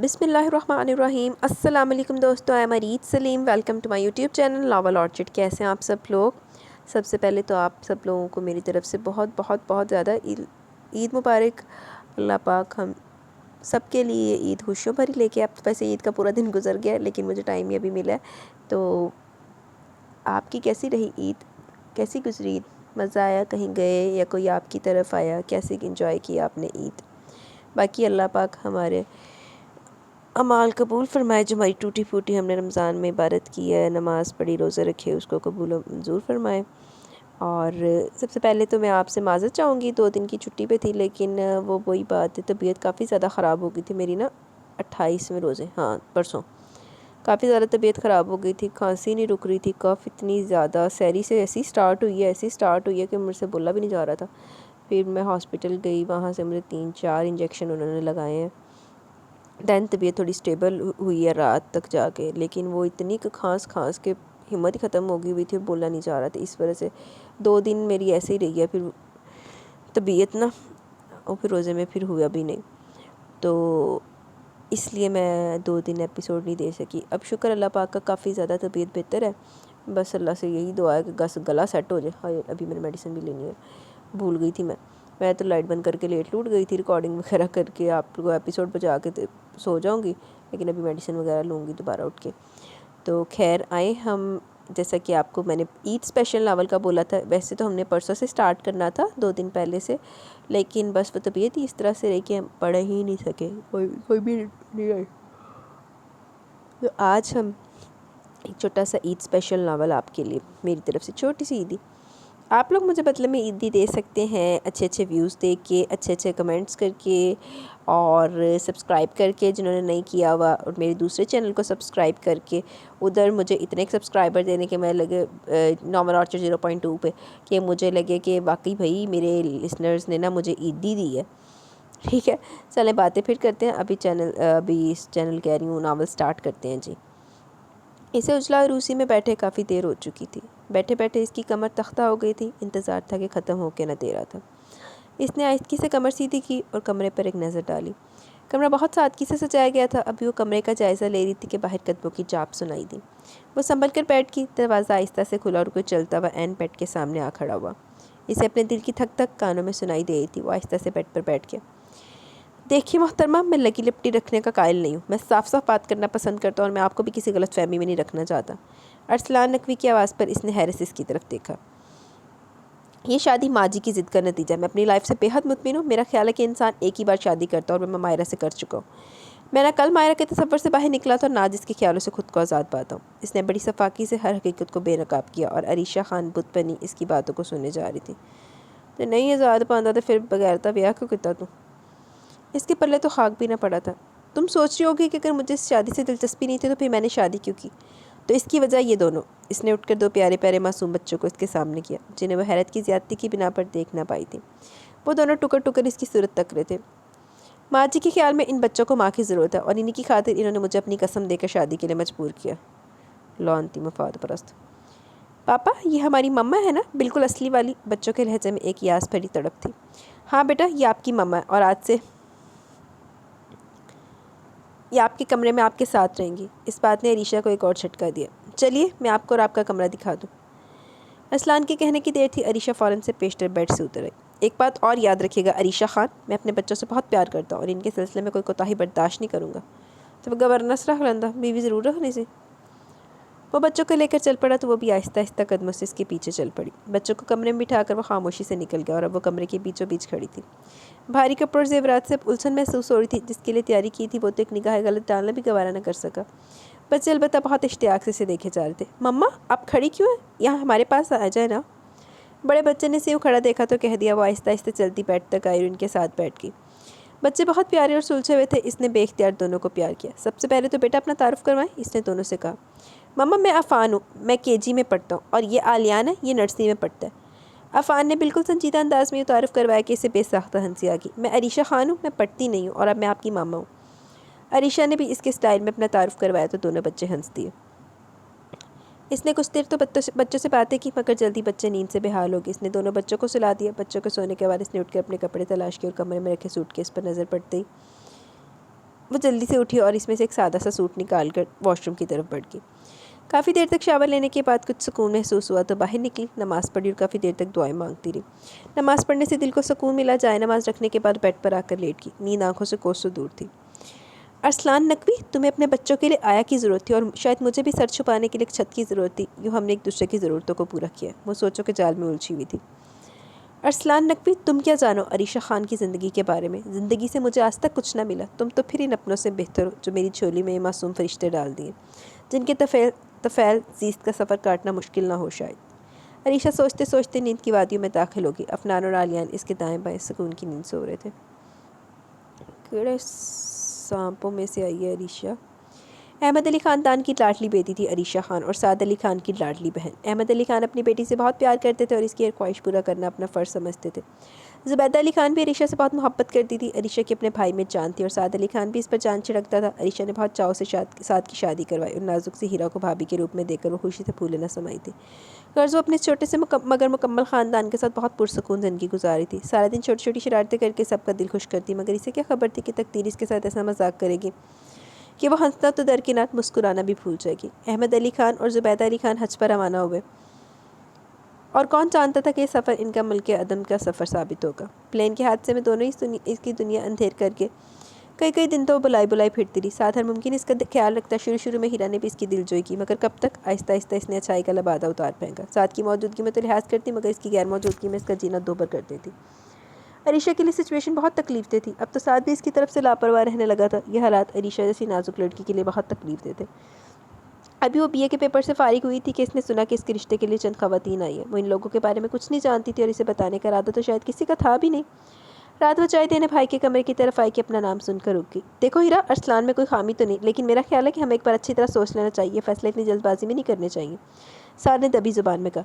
बिस्मिल्लाहिर्रहमानिर्रहीम। अस्सलाम वालेकुम दोस्तों, I am Areed Saleem. Welcome to my YouTube channel Novel Orchid. कैसे हैं आप सब लोग? सबसे पहले तो आप सब लोगों को मेरी तरफ़ से बहुत बहुत बहुत ज़्यादा ईद मुबारक। अल्लाह पाक हम सब के लिए ईद खुशियों भरी लेके। अब वैसे ईद का पूरा दिन गुजर गया है, लेकिन मुझे टाइम ही अभी मिला है। तो आपकी कैसी रही ईद? कैसी गुजरी ईद? मज़ा आया? कहीं गए या कोई आपकी तरफ आया? कैसे इंजॉय किया आपने ईद? बाकी अल्लाह पाक हमारे अमाल कबूल फ़रमाए। जो हमारी टूटी फूटी हमने रमज़ान में इबादत की है, नमाज़ पढ़ी, रोज़े रखे, उसको कबूल मंजूर फ़रमाए। और सबसे पहले तो मैं आपसे माज़रत चाहूँगी, 2 दिन की छुट्टी पे थी, लेकिन वो वही बात है, तबीयत काफ़ी ज़्यादा ख़राब हो गई थी मेरी ना। 28वें रोज़े, हाँ परसों काफ़ी ज़्यादा तबीयत ख़राब हो गई थी। खांसी नहीं रुक रही थी, कफ़ इतनी ज़्यादा सहरी से ऐसी स्टार्ट हुई है कि मुझसे बोला भी नहीं जा रहा था। फिर मैं हॉस्पिटल गई, वहाँ से मुझे 3-4 इंजेक्शन उन्होंने लगाए हैं। दैन तबीयत थोड़ी स्टेबल हुई है रात तक जाके, लेकिन वो इतनी खांस के हिम्मत ही ख़त्म हो गई हुई थी, बोला नहीं जा रहा था। इस वजह से 2 दिन मेरी ऐसे ही रही है फिर तबीयत ना, और फिर रोज़े में फिर हुआ भी नहीं, तो इसलिए मैं 2 दिन एपिसोड नहीं दे सकी। अब शुक्र अल्लाह पाक का, काफ़ी ज़्यादा तबीयत बेहतर है। बस अल्लाह से यही दुआ है कि गला सेट हो जाए। हाय, अभी मैंने मेडिसिन भी लेनी है, भूल गई थी मैं तो लाइट बंद करके लेट लूट गई थी, रिकॉर्डिंग वगैरह करके आपको एपिसोड बजा के सो जाऊंगी, लेकिन अभी मेडिसिन वगैरह लूँगी दोबारा उठ के। तो खैर आए हम, जैसा कि आपको मैंने ईद स्पेशल नावल का बोला था, वैसे तो हमने परसों से स्टार्ट करना था, 2 दिन पहले से, लेकिन बस वो तबीयत ही इस तरह से रही कि हम पढ़ ही नहीं सके, कोई भी नहीं आई। तो आज हम एक छोटा सा ईद स्पेशल नावल आपके लिए, मेरी तरफ से छोटी सी ईदी। आप लोग मुझे बदले में ईदी दे सकते हैं, अच्छे अच्छे व्यूज़ दे के, अच्छे अच्छे कमेंट्स करके और सब्सक्राइब करके, जिन्होंने नहीं किया हुआ, और मेरे दूसरे चैनल को सब्सक्राइब करके। उधर मुझे इतने सब्सक्राइबर देने के मैं लगे नॉर्मल ऑर्चर 0.2 पे, कि मुझे लगे कि वाकई भाई मेरे लिसनर्स ने ना मुझे ईदी दी है। ठीक है, चलें बातें फिर करते हैं। अभी इस चैनल कह रही हूँ, नावल स्टार्ट करते हैं जी। इसे उजला रूसी में बैठे काफ़ी देर हो चुकी थी। बैठे बैठे इसकी कमर तख्ता हो गई थी। इंतज़ार था कि ख़त्म होके न दे रहा था। इसने आहिस्ती से कमर सीधी की और कमरे पर एक नज़र डाली। कमरा बहुत सादगी से सजाया गया था। अभी वो कमरे का जायज़ा ले रही थी कि बाहर कदमों की चाप सुनाई दी। वो संभल कर बैठ गई। दरवाज़ा आहिस्ता से खुला और कोई चलता हुआ एन बेड के सामने आ खड़ा हुआ। इसे अपने दिल की धक धक कानों में सुनाई दे रही थी। वो आहिस्ता से बेड पर बैठ गया। देखिए मोहतरमा, मैं लगी लिपटी रखने का कायल नहीं हूँ। मैं साफ साफ बात करना पसंद करता हूँ, और मैं आपको भी किसी गलत फहमी में नहीं रखना चाहता। अरसलान नकवी की आवाज़ पर इसने हैरत इसकी तरफ देखा। ये शादी माजी की ज़िद का नतीजा है। मैं अपनी लाइफ से बेहद मुतमिन हूँ। मेरा ख्याल है कि इंसान एक ही बार शादी करता है, और मैं मायरा से कर चुका हूँ। मैंने कल मायरा के तसव्वुर से बाहर निकला था, और नाज इसके ख्यालों से खुद को आज़ाद पाता हूँ। इसने बड़ी सफाकी से हर हकीकत को बेनकाब किया, और अरीशा खान बुत बनी इसकी बातों को सुनने जा रही थी। तो नहीं आज़ाद पाता तो फिर बगैरता ब्याह क्यों किया तू? इसके पल्ले तो खाक भी ना पड़ा था। तुम सोच रही होगी कि अगर मुझे इस शादी से दिलचस्पी नहीं थी तो फिर मैंने शादी क्यों की? तो इसकी वजह ये दोनों। इसने उठकर 2 प्यारे प्यारे मासूम बच्चों को इसके सामने किया, जिन्हें वह हैरत की ज़्यादती की बिना पर देख ना पाई थी। वो दोनों टुकर टुकर इसकी सूरत तक रहे थे। माँ जी के ख्याल में इन बच्चों को माँ की ज़रूरत है, और इन्हीं की खातिर इन्होंने मुझे अपनी कसम देकर शादी के लिए मजबूर किया। लौनती मफाद परस्त। पापा, ये हमारी मम्मा है ना, बिल्कुल असली वाली? बच्चों के लहजे में एक यास भरी तड़प थी। हाँ बेटा, ये आपकी मम्मा है, और आज से ये आपके कमरे में आपके साथ रहेंगी। इस बात ने अरीशा को एक और झटका दिया। चलिए मैं आपको और आपका कमरा दिखा दूँ। असलान के कहने की देर थी, अरीशा फ़ौरन से पेशतर बेड से उतर आई। एक बात और याद रखिएगा अरीशा खान, मैं अपने बच्चों से बहुत प्यार करता हूँ, और इनके सिलसिले में कोई कोताही बर्दाश्त नहीं करूँगा। तो गवर्नस रख लंदा, बीवी ज़रूर रखने से। वो बच्चों को लेकर चल पड़ा, तो वो भी आहिस्ता आहिस्ता कदमों से इसके पीछे चल पड़ी। बच्चों को कमरे में बिठाकर वो खामोशी से निकल गया, और अब वो कमरे के बीचों बीच खड़ी थी। भारी कपड़ों और जेवरात से उलझन महसूस हो रही थी। जिसके लिए तैयारी की थी, वो तो एक निगाह गलत डालना भी गवारा न कर सका। बच्चे अलबत्ता बहुत इश्तियाक से इसे देखे जा रहे थे। मम्मा, आप खड़ी क्यों हैं? यहाँ हमारे पास आ जाए ना। बड़े बच्चे ने इसे यूँ खड़ा देखा तो कह दिया। वो आहिस्ता आहिस्ता चलती बेड तक आई और उनके साथ बैठ गई। बच्चे बहुत प्यारे और सुलझे हुए थे। इसने बेख्तियार दोनों को प्यार किया। सबसे पहले तो बेटा अपना तारुफ करवाएं, इसने दोनों से कहा। मम्मा, मैं अफ़ान हूँ, मैं केजी में पढ़ता हूँ, और ये आलियान है, ये नर्सरी में पढ़ता है। अफ़ान ने बिल्कुल संजीदा अंदाज में तारुफ करवाया कि इसे बेसाख्ता हंसी आ गई। मैं अरीशा खान हूँ, मैं पढ़ती नहीं हूँ, और अब मैं आपकी मामा हूँ। अरीशा ने भी इसके स्टाइल में अपना तारुफ करवाया, तो दोनों बच्चे हंस दिए। इसने कुछ देर तो बच्चों से बातें की, मगर जल्दी बच्चे नींद से बेहाल हो गए। इसने दोनों बच्चों को सुला दिया। बच्चों को सोने के बाद इसने उठकर अपने कपड़े तलाश किए, और कमरे में रखे सूटकेस पर नज़र पड़ते ही वो जल्दी से उठी और इसमें से एक सादा सा सूट निकाल कर वॉशरूम की तरफ बढ़ गई। काफ़ी देर तक शावर लेने के बाद कुछ सुकून महसूस हुआ तो बाहर निकली, नमाज़ पढ़ी और काफ़ी देर तक दुआएं मांगती रही। नमाज़ पढ़ने से दिल को सुकून मिला। जाए नमाज़ रखने के बाद बेड पर आकर लेट गई। नींद आंखों से कोसों दूर थी। अरसलान नकवी, तुम्हें अपने बच्चों के लिए आया की ज़रूरत थी और शायद मुझे भी सर छुपाने के लिए एक छत की ज़रूरत थी। यूँ हमने एक दूसरे की ज़रूरतों को पूरा किया। वो सोचों के जाल में उलझी हुई थी। अरसलान नकवी, तुम क्या जानो अरीशा खान की ज़िंदगी के बारे में। ज़िंदगी से मुझे आज तक कुछ ना मिला। तुम तो फिर इन अपनों से बेहतर हो जो मेरी झोली में ये मासूम फरिश्ते डाल दिए, जिनके तफ़ैल जीस्त का सफ़र काटना मुश्किल ना हो शायद। अरीशा सोचते सोचते नींद की वादियों में दाखिल होगी। अफनान और आलियान इसके दाएं बाएं सुकून की नींद सो रहे थे। केड़े सांपों में से आई है अरीशा। अहमद अली ख़ानदान की लाडली बेटी थी अरीशा खान और साद अली खान की लाडली बहन। अहमद अली खान अपनी बेटी से बहुत प्यार करते थे और इसकी हर ख्वाहिश पूरा करना अपना फ़र्ज़ समझते थे। ज़ुबैदा अली खान भी अरीशा से बहुत मोहब्बत करती थी। अरीशा की अपने भाई में जान थी और साद अली खान भी इस पर जान छिड़कता था। अरीशा ने बहुत चाव से साद की शादी करवाई और नाजुक से हीरा को भाभी के रूप में देकर वो खुशी से फूले न समाई थी। गर्ज वो अपने छोटे से मगर मुकम्मल ख़ानदान के साथ बहुत पुरसकून ज़िंदगी गुजारी थी। सारा दिन छोटी छोटी शरारतें करके सबका दिल खुश करती, मगर इसे क्या खबर थी कि तकदीर इसके साथ ऐसा मजाक करेगी कि वो हंसना तो दरकिनार मुस्कुराना भी भूल जाएगी। अहमद अली खान और ज़ुबैदा अली खान हज पर रवाना हुए और कौन जानता था कि ये सफ़र इनका मुल्क अदम का सफ़र साबित होगा। प्लेन के हादसे में दोनों ही इसकी दुनिया अंधेर करके कई कई दिन तो वो बुलाई फिरती रही। साथ हर मुमकिन इसका ख्याल रखता। शुरू में हीरा ने भी इसकी दिलजोई की, मगर कब तक। आहिस्ता आहिस्ता इसने अच्छाई का लबादा उतार फेंका। साथ की मौजूदगी में तो लिहाज करती, मगर इसकी गैर मौजूदगी में इसका जीना दोबर कर देती। अरीशा के लिए सिचुएशन बहुत तकलीफ दे थी। अब तो साथ भी इसकी तरफ से लापरवाह रहने लगा था। यह हालात अरीशा जैसी नाजुक लड़की के लिए बहुत तकलीफ देते। अभी वो बीए के पेपर से फारिग हुई थी कि इसने सुना कि इसके रिश्ते के लिए चंद खवातीन आई है। वो इन लोगों के बारे में कुछ नहीं जानती थी और इसे बताने का इरादा तो शायद किसी का था भी नहीं। रात वो चाय देने भाई के कमरे की तरफ आई कि अपना नाम सुनकर रुक गई। देखो हीरा, अरसलान में कोई खामी तो नहीं, लेकिन मेरा ख्याल है कि हमें एक बार अच्छी तरह सोच लेना चाहिए। फैसला इतनी जल्दबाजी में नहीं करने चाहिए। सार ने दबी जुबान में कहा।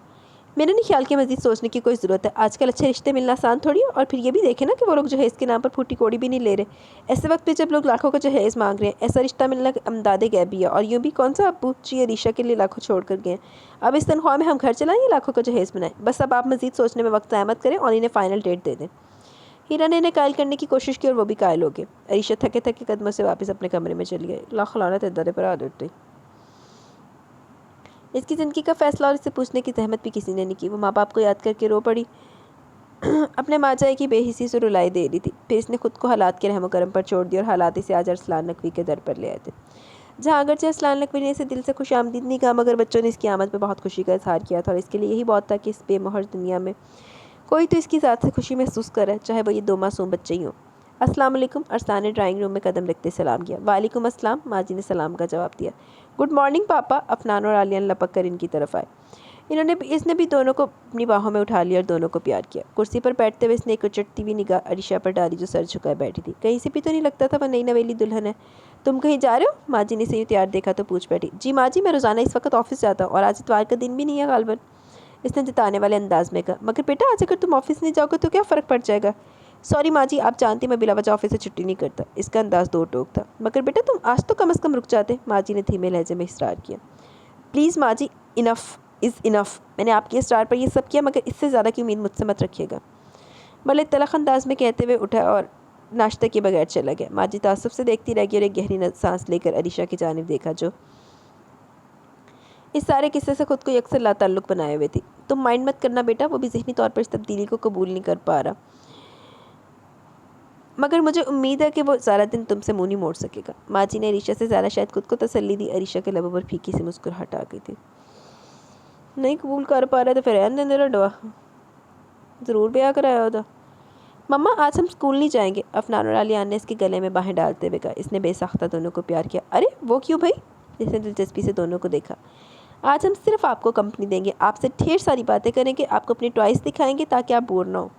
मैंने नहीं ख्याल कि मज़ीद सोचने की कोई ज़रूरत है। आजकल अच्छे रिश्ते मिलना आसान थोड़ी है। और फिर ये भी देखें ना कि वो लोग जहेज़ के नाम पर फूटी कोड़ी भी नहीं ले रहे। ऐसे वक्त पे जब लोग लाखों का जहेज़ मांग रहे हैं, ऐसा रिश्ता मिलना अमदादे गैबी है। और यूँ भी कौन सा अब्बू जी अरीशा के लिए लाखों छोड़ कर गए। अब इस तनख्वाह में हम घर चलाएं या लाखों का जहेज़ बनाएं। बस अब आप मज़ीद सोचने में वक्त ज़ाया मत करें और इन्हें फ़ाइनल डेट दे दें। हीरा ने इन्हें कायल करने की कोशिश की और वो भी कायल हो गए। अरीशा थके थके कदमों से वापस अपने कमरे में चली गई। लाख लानत इद्दत पर आ देती। इसकी ज़िंदगी का फैसला और इससे पूछने की जहमत भी किसी ने नहीं की। वो माँ बाप को याद करके रो पड़ी। अपने माचाए की बेहिसी से रुलाई दे रही थी। फिर इसने खुद को हालात के रहमो करम पर छोड़ दिया और हालात इसे आज अरसलान नकवी के दर पर ले आए थे, जहाँ अगरचे अरसलान नकवी ने इसे दिल से खुशामदीद नहीं कहा, मगर बच्चों ने इसकी आमद पर बहुत खुशी का इजहार किया था और इसके लिए यही बहुत था कि इस बेमोहर दुनिया में कोई तो इसकी ज़ात से खुशी महसूस करे, चाहे वो ये दो मासूम बच्चे ही हों। अस्सलाम वालेकुम, अरसलान ने ड्राइंग रूम में कदम रखते सलाम किया। वालेकुम अस्सलाम, माजी ने सलाम का जवाब दिया। गुड मॉर्निंग पापा। अफनान और आलियान लपक कर इनकी तरफ आए। इसने भी दोनों को अपनी बाहों में उठा लिया और दोनों को प्यार किया। कुर्सी पर बैठते हुए इसने एक उचटती हुई निगाह अरीशा पर डाली जो सर झुकाए बैठी थी। कहीं से भी तो नहीं लगता था वह नई नवेली दुल्हन है। तुम कहीं जा रहे हो? माजी ने इसे यूँ तैयार देखा तो पूछ बैठी। जी माँ जी, मैं रोज़ाना इस वक्त ऑफिस जाता हूँ और आज इतवार का दिन भी नहीं है गालबन, इसने जताने वाले अंदाज में कहा। मगर बेटा, आज अगर तुम ऑफिस नहीं जाओगे तो क्या फ़र्क पड़ जाएगा? सॉरी माँ जी, आप जानती मैं बिला वजह ऑफिस से छुट्टी नहीं करता। इसका अंदाज दो टोक था। मगर बेटा, तुम आज तो कम से कम रुक जाते, माँ जी ने धीमे लहजे में इसरार किया। प्लीज़ माँ जी, इनफ़ इज़ इनफ़। मैंने आपके स्टार पर यह सब किया, मगर इससे ज़्यादा की उम्मीद मुझसे मत रखिएगा। मलिक तलख अंदाज में कहते हुए उठा और नाश्ते के बगैर चला गया। माँ जी तासुब से देखती रह गई और एक गहरी सांस लेकर अरीशा की जानिब देखा जो इस सारे किस्से से खुद को यकसर लाताल्लुक़ बनाए हुए थी। तुम माइंड मत करना बेटा, वो भी ज़हनी तौर पर इस तब्दीली को कबूल नहीं कर पा रहा, मगर मुझे उम्मीद है कि वो ज़्यादा दिन तुमसे मुँह नहीं मोड़ सकेगा। माँ जी ने अरीशा से ज़्यादा शायद खुद को तसल्ली दी। अरीशा के लबों पर फीकी सी मुस्कुराहट आ गई थी। नहीं कबूल कर पा रहा तो फिर रहने दे रहा, ज़रूर ब्याह कराया होता। मम्मा, आज हम स्कूल नहीं जाएंगे, अफनान और आलियान ने इसके गले में बाहें डालते हुए कहा। इसने बेसाख्ता दोनों को प्यार किया। अरे वो क्यों भाई? इसने दिलचस्पी से दोनों को देखा। आज हम सिर्फ आपको कंपनी देंगे, आपसे ढेर सारी बातें करेंगे, आपको अपनी टॉयज़ दिखाएंगे ताकि आप बोर ना हो।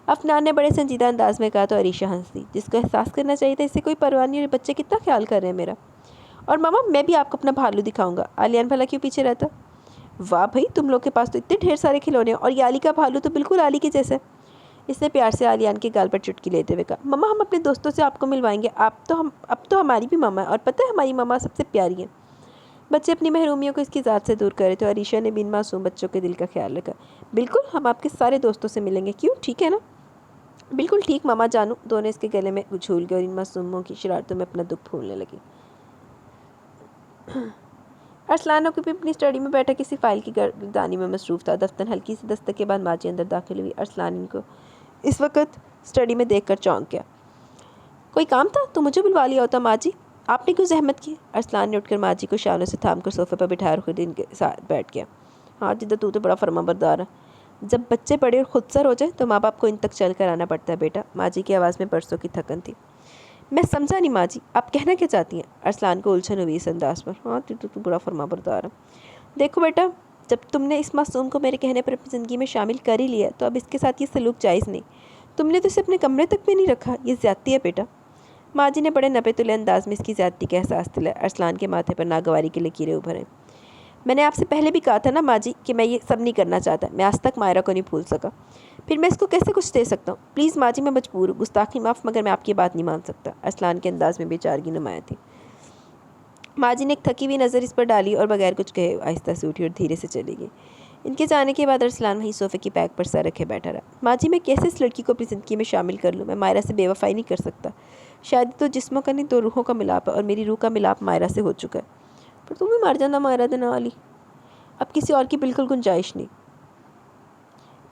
अफनान ने बड़े संजीदा अंदाज में कहा तो अरीशा हंस दी, जिसको एहसास करना चाहिए था इससे कोई परवाह नहीं, बच्चे कितना ख्याल कर रहे हैं मेरा। और मामा, मैं भी आपको अपना भालू दिखाऊंगा। आलियान भला क्यों पीछे रहता? वाह भाई, तुम लोग के पास तो इतने ढेर सारे खिलौने हैं और ये आली का भालू तो बिल्कुल आली के जैसे। इसने प्यार से आलियान के गाल पर चुटकी लेते हुए कहा। मम्मा, हम अपने दोस्तों से आपको मिलवाएंगे। अब तो हमारी भी मामा है और पता है हमारी मामा सबसे प्यारी है। बच्चे अपनी महरूमियों को इसकी ज़ात से दूर करे थे और अरीशा ने बिन मासूम बच्चों के दिल का ख्याल रखा। बिल्कुल, हम आपके सारे दोस्तों से मिलेंगे। क्यों, ठीक है ना? बिल्कुल ठीक मामा जानू, दोनों इसके गले में झूल गए और इन मासूमों की शरारतों में अपना दुख भूलने लगी। अरसलान को भी अपनी स्टडी में बैठा किसी फाइल की गर्दानी में मसरूफ़ था। दफ्तर हल्की सी दस्तक के बाद माजी अंदर दाखिल हुई। अरसलान को इस वक्त स्टडी में देखकर चौंक गया। कोई काम था तो मुझे बुलवा लिया होता माजी, आपने क्यों जहमत की? अरसलान ने उठकर माजी को शानों से थाम कर सोफे पर बिठाया और खुद इनके साथ बैठ गया। हाँ जिद्दा, तू तो बड़ा फरमाबरदार है। जब बच्चे बड़े और खुदसर हो जाए तो माँ बाप को इन तक चल कर आना पड़ता है बेटा। माजी की आवाज़ में बरसों की थकन थी। मैं समझा नहीं माँ जी, आप कहना क्या चाहती हैं? अरसलान को उलझन हुई इस अंदाज पर। हाँ तू बड़ा फरमाबरदार है। देखो बेटा, जब तुमने इस मासूम को मेरे कहने पर अपनी ज़िंदगी में शामिल कर ही लिया तो अब इसके साथ ये सलूक जायज़ नहीं। तुमने तो इसे अपने कमरे तक भी नहीं रखा, ये ज़्यादती है बेटा। माँ जी ने बड़े नपे तुले अंदाज में इसकी ज़्यादती का एहसास दिलाया। अरसलान के माथे पर नागवारी की लकीरें उभर आई। मैंने आपसे पहले भी कहा था ना माँ जी कि मैं ये सब नहीं करना चाहता। मैं आज तक मायरा को नहीं भूल सका, फिर मैं इसको कैसे कुछ दे सकता हूँ? प्लीज़ माँ जी, मैं मजबूर हूँ, गुस्ताखी माफ़, मगर मैं आपकी बात नहीं मान सकता। अरसलान के अंदाज में बेचारगी नुमाया थी। माँ जी ने एक थकी हुई नज़र इस पर डाली और बगैर कुछ कहे आहिस्ता से उठी और धीरे से चली गई। इनके जाने के बाद अरसलान वहीं सोफ़े की पैक पर सर रखे बैठा रहा। माँ जी, मैं कैसे इस लड़की को अपनी ज़िंदगी में शामिल कर लूँ? मैं मायरा से बेवफाई नहीं कर सकता। शादी तो जिस्मों का नहीं, दो रूहों का मिलाप है और मेरी रूह का मिलाप मायरा से हो चुका है। पर तुम भी मर जाना मायरा दे नाल ही, अब किसी और की बिल्कुल गुंजाइश नहीं।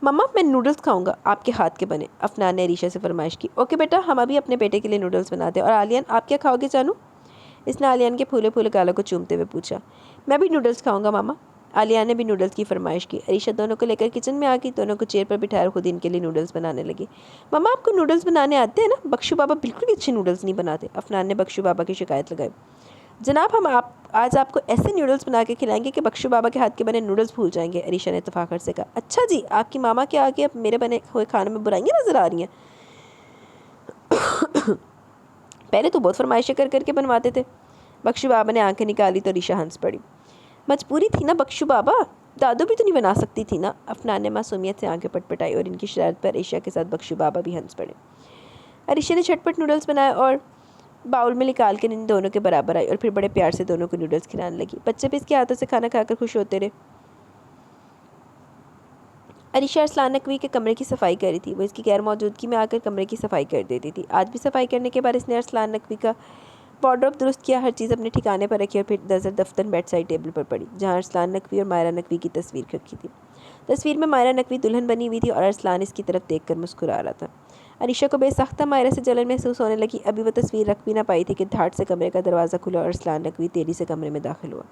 मम्मा, मैं नूडल्स खाऊंगा, आपके हाथ के बने। अफनान ने अरीशा से फरमाइश की। ओके बेटा, हम अभी अपने बेटे के लिए नूडल्स बनाते हैं। और आलियान, आप क्या खाओगे जानू? इसने आलियान के फूले फूले गालों को चूमते हुए पूछा। मैं भी नूडल्स खाऊंगा मामा। आलियान ने भी नूडल्स की फरमाइश की। अरीशा दोनों को लेकर किचन में आ गई। दोनों को चेयर पर बिठाया खुद इनके लिए नूडल्स बनाने लगी। मम्मा, आपको नूडल्स बनाने आते हैं ना? बख्शू बाबा बिल्कुल भी अच्छे नूडल्स नहीं बनाते। अफनान ने बख्शू बाबा की शिकायत लगाई। जनाब, हम आज आपको ऐसे नूडल्स बना के खिलाएंगे कि बख्शू बाबा के हाथ के बने नूडल्स भूल जाएंगे। अरीशा ने तफाखर से कहा। अच्छा जी, आपकी मामा के आगे अब मेरे बने हुए खाने में बुराइयां नजर आ रही हैं? पहले तो बहुत फरमाइशें कर करके बनवाते थे। बख्शू बाबा ने आंखें निकाली तो अरीशा हंस पड़ी। मजबूरी थी ना बख्शू बाबा, दादू भी तो नहीं बना सकती थी ना। अफनान ने मासूमियत से आंखें पटपटाई और इनकी शरारत पर अरीशा के साथ बख्शू बाबा भी हंस पड़े। अरीशा ने झटपट नूडल्स बनाए और बाउल में निकाल कर इन दोनों के बराबर आई और फिर बड़े प्यार से दोनों को नूडल्स खिलाने लगी। बच्चे भी इसके हाथों से खाना खाकर खुश होते रहे। अरीशा अरसलान नकवी के कमरे की सफाई कर रही थी। वो इसकी गैर मौजूदगी में आकर कमरे की सफाई कर देती थी। आज भी सफाई करने के बाद इसने अरसलान नकवी का वार्डरोब दुरुस्त किया, हर चीज़ अपने ठिकाने पर रखी और फिर नज़र दफ्तर बेड साइड टेबल पर पड़ी जहाँ अरसलान नकवी और मायरा नकवी की तस्वीर रखी थी। तस्वीर में मायरा नकवी दुल्हन बनी हुई थी और अरसलान इसकी तरफ देखकर मुस्कुरा रहा था। अरीशा को बेसख्ता मायरा से जलन महसूस होने लगी। अभी वो तस्वीर रख भी ना पाई थी कि धाट से कमरे का दरवाज़ा खुला और अरसलान नकवी तेजी से कमरे में दाखिल हुआ।